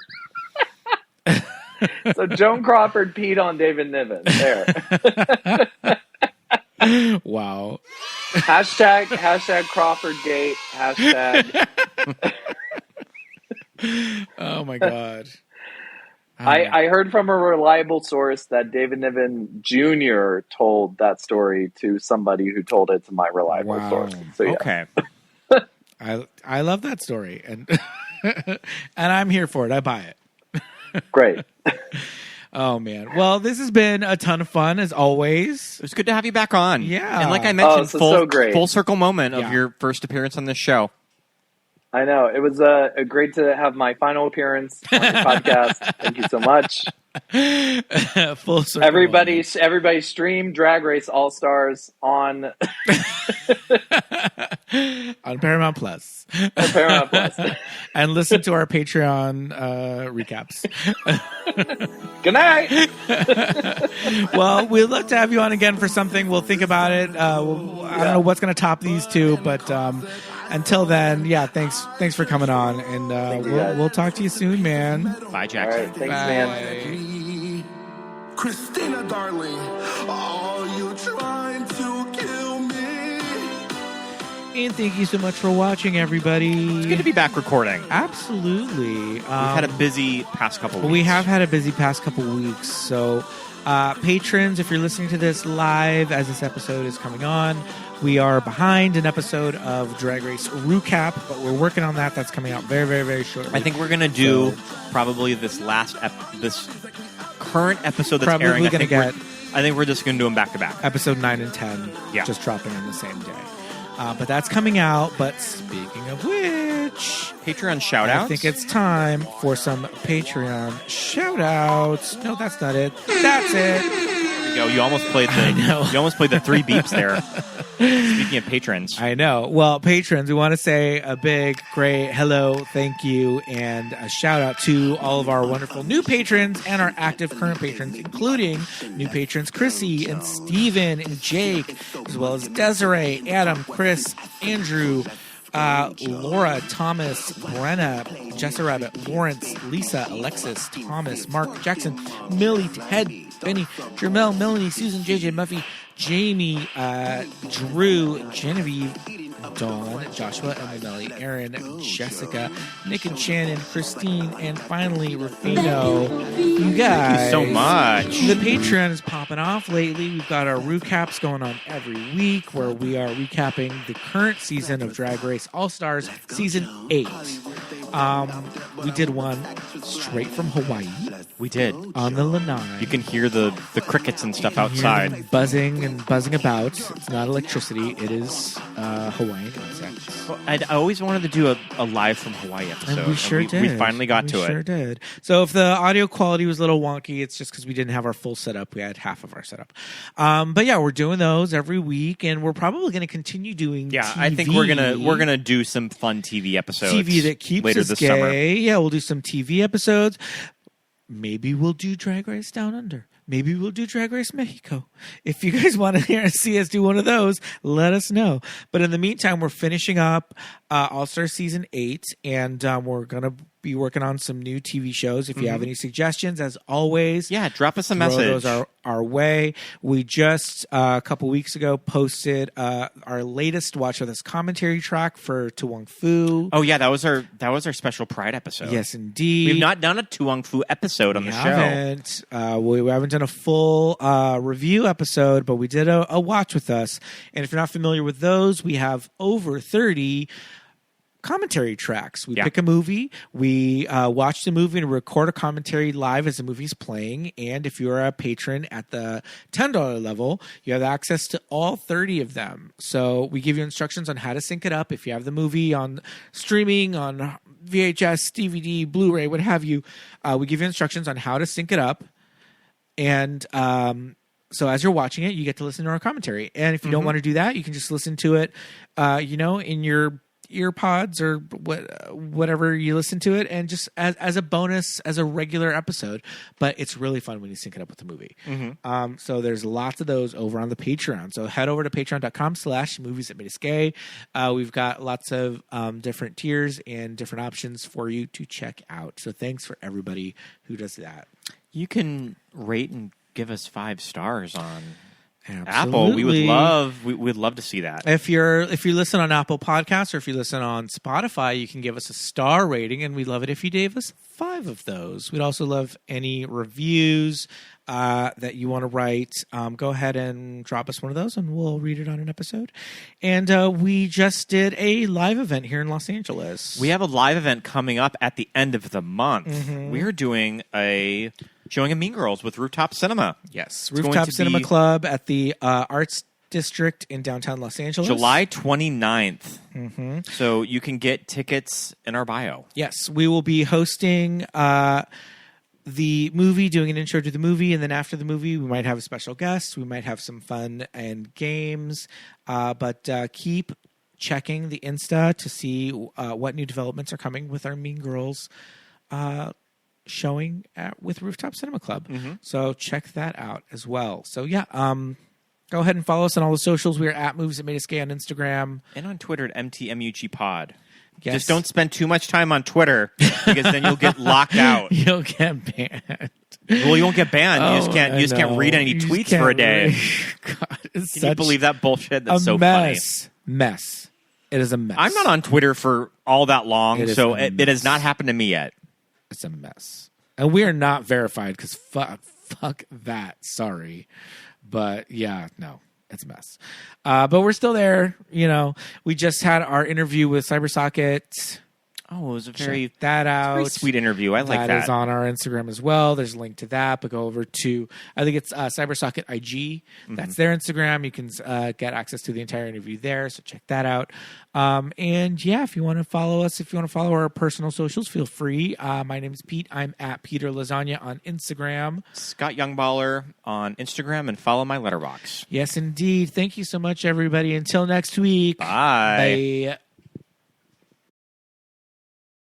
So Joan Crawford peed on David Niven. There. Wow. Hashtag Crawfordgate. Hashtag. Oh my god. I heard from a reliable source that David Niven Jr. told that story to somebody who told it to my reliable source. So, yeah. Okay. I love that story, and and I'm here for it. I buy it. Great. Oh man. Well, this has been a ton of fun as always. It was good to have you back on. Yeah. And like I mentioned, so great. Full circle moment of your first appearance on this show. I know. It was great to have my final appearance on the podcast. Thank you so much. Full circle. Everybody stream Drag Race All-Stars on Paramount Plus. And listen to our Patreon recaps. Good night. Well, we'd love to have you on again for something. We'll think about it. I don't know what's going to top these two, but until then, thanks for coming on, and we'll talk to you soon, man. Bye, Jackson. All right, thanks, man. Christina, darling, are you trying to kill me? And thank you so much for watching, everybody. It's good to be back recording. Absolutely. We've had a busy past couple weeks. We have had a busy past couple weeks. So, patrons, if you're listening to this live as this episode is coming on, we are behind an episode of Drag Race Recap, but we're working on that. That's coming out very, very, very shortly. I think we're going to do probably this current episode that's probably airing. I think we're just going to do them back to back. Episode 9 and 10, just dropping on the same day. But that's coming out. But speaking of which, Patreon shout-outs? I think it's time for some Patreon shout-outs. No, that's not it. That's it. There we go. You almost played the three beeps there. Speaking of patrons. I know. Well, patrons, we want to say a big, great hello, thank you, and a shout-out to all of our wonderful new patrons and our active current patrons, including new patrons Chrissy and Steven and Jake, as well as Desiree, Adam, Chris, Andrew, Laura, Thomas, Brenna, Jessa Rabbit, Lawrence, Lisa, Alexis, Thomas, Mark, Jackson, Millie, Ted, Benny, Jermel, Melanie, Susan, JJ, Muffy, Jamie, Drew, Genevieve, Dawn, Joshua, Emily, Aaron, Jessica, Nick and Shannon, Christine, and finally Rufino. You guys. Thank you so much. The Patreon is popping off lately. We've got our recaps going on every week where we are recapping the current season of Drag Race All-Stars Season 8. We did one straight from Hawaii. We did. On the lanai. You can hear the crickets and stuff outside. Buzzing and buzzing about. It's not electricity. It is Hawaiian insects. Well, I always wanted to do a live from Hawaii episode. And we sure did. We finally got to it. We sure did. So if the audio quality was a little wonky, it's just because we didn't have our full setup. We had half of our setup. But yeah, we're doing those every week, and we're probably going to continue doing TV. I think we're gonna do some fun TV episodes. TV that keeps later us this gay. summer. Yeah, we'll do some TV episodes. Maybe we'll do Drag Race Down Under. Maybe we'll do Drag Race Mexico. If you guys want to see us do one of those, let us know. But in the meantime, we're finishing up All-Star Season 8, and we're going to be working on some new TV shows. If you have any suggestions, as always, drop us a throw message. those our way. We just, a couple weeks ago, posted our latest Watch With Us commentary track for To Wong Fu. Oh, yeah, that was our special Pride episode. Yes, indeed. We've not done a To Wong Fu episode on the show. We haven't done a full review episode, but we did a Watch With Us. And if you're not familiar with those, we have over 30 commentary tracks. We pick a movie, we watch the movie and record a commentary live as the movie's playing. And if you're a patron at the $10 level, you have access to all 30 of them. So we give you instructions on how to sync it up. If you have the movie on streaming, on VHS, DVD, Blu-ray, what have you, we give you instructions on how to sync it up. And so as you're watching it, you get to listen to our commentary. And if you don't want to do that, you can just listen to it, in your earpods or whatever you listen to it, and just as a bonus, as a regular episode. But it's really fun when you sync it up with the movie. So there's lots of those over on the Patreon. So head over to patreon.com/movies that made us gay. We've got lots of different tiers and different options for you to check out. So thanks for everybody who does that. You can rate and give us 5 stars on Absolutely. Apple. We'd love to see that. If you listen on Apple Podcasts or if you listen on Spotify, you can give us a star rating, and we'd love it if you gave us 5 of those. We'd also love any reviews that you want to write. Go ahead and drop us one of those, and we'll read it on an episode. And we just did a live event here in Los Angeles. We have a live event coming up at the end of the month. We're doing a showing of Mean Girls with Rooftop Cinema. Yes, Rooftop Cinema Club at the Arts District in downtown Los Angeles. July 29th. So you can get tickets in our bio. Yes, we will be hosting the movie, doing an intro to the movie, and then after the movie, we might have a special guest. We might have some fun and games. But keep checking the Insta to see what new developments are coming with our Mean Girls showing with Rooftop Cinema Club. So check that out as well. So yeah, go ahead and follow us on all the socials. We are at Movies That Made Us Gay on Instagram. And on Twitter at MTMUGPod. Yes. Just don't spend too much time on Twitter because then you'll get locked out. You'll get banned. Well, you won't get banned. You just can't read any tweets for a day. God, Can you believe that bullshit? That's so mess. funny. Mess. It is a mess. I'm not on Twitter for all that long, so it has not happened to me yet. It's a mess. And we are not verified because fuck that. Sorry. But yeah, no, it's a mess. But we're still there. We just had our interview with CyberSocket. Oh, it was a very sweet interview. I like that. That is on our Instagram as well. There's a link to that. But go over to, I think it's CyberSocket IG. That's their Instagram. You can get access to the entire interview there. So check that out. And yeah, if you want to follow us, if you want to follow our personal socials, feel free. My name is Pete. I'm at Peter Lasagna on Instagram. Scott Youngballer on Instagram, and follow my letterbox. Yes, indeed. Thank you so much, everybody. Until next week. Bye. Bye.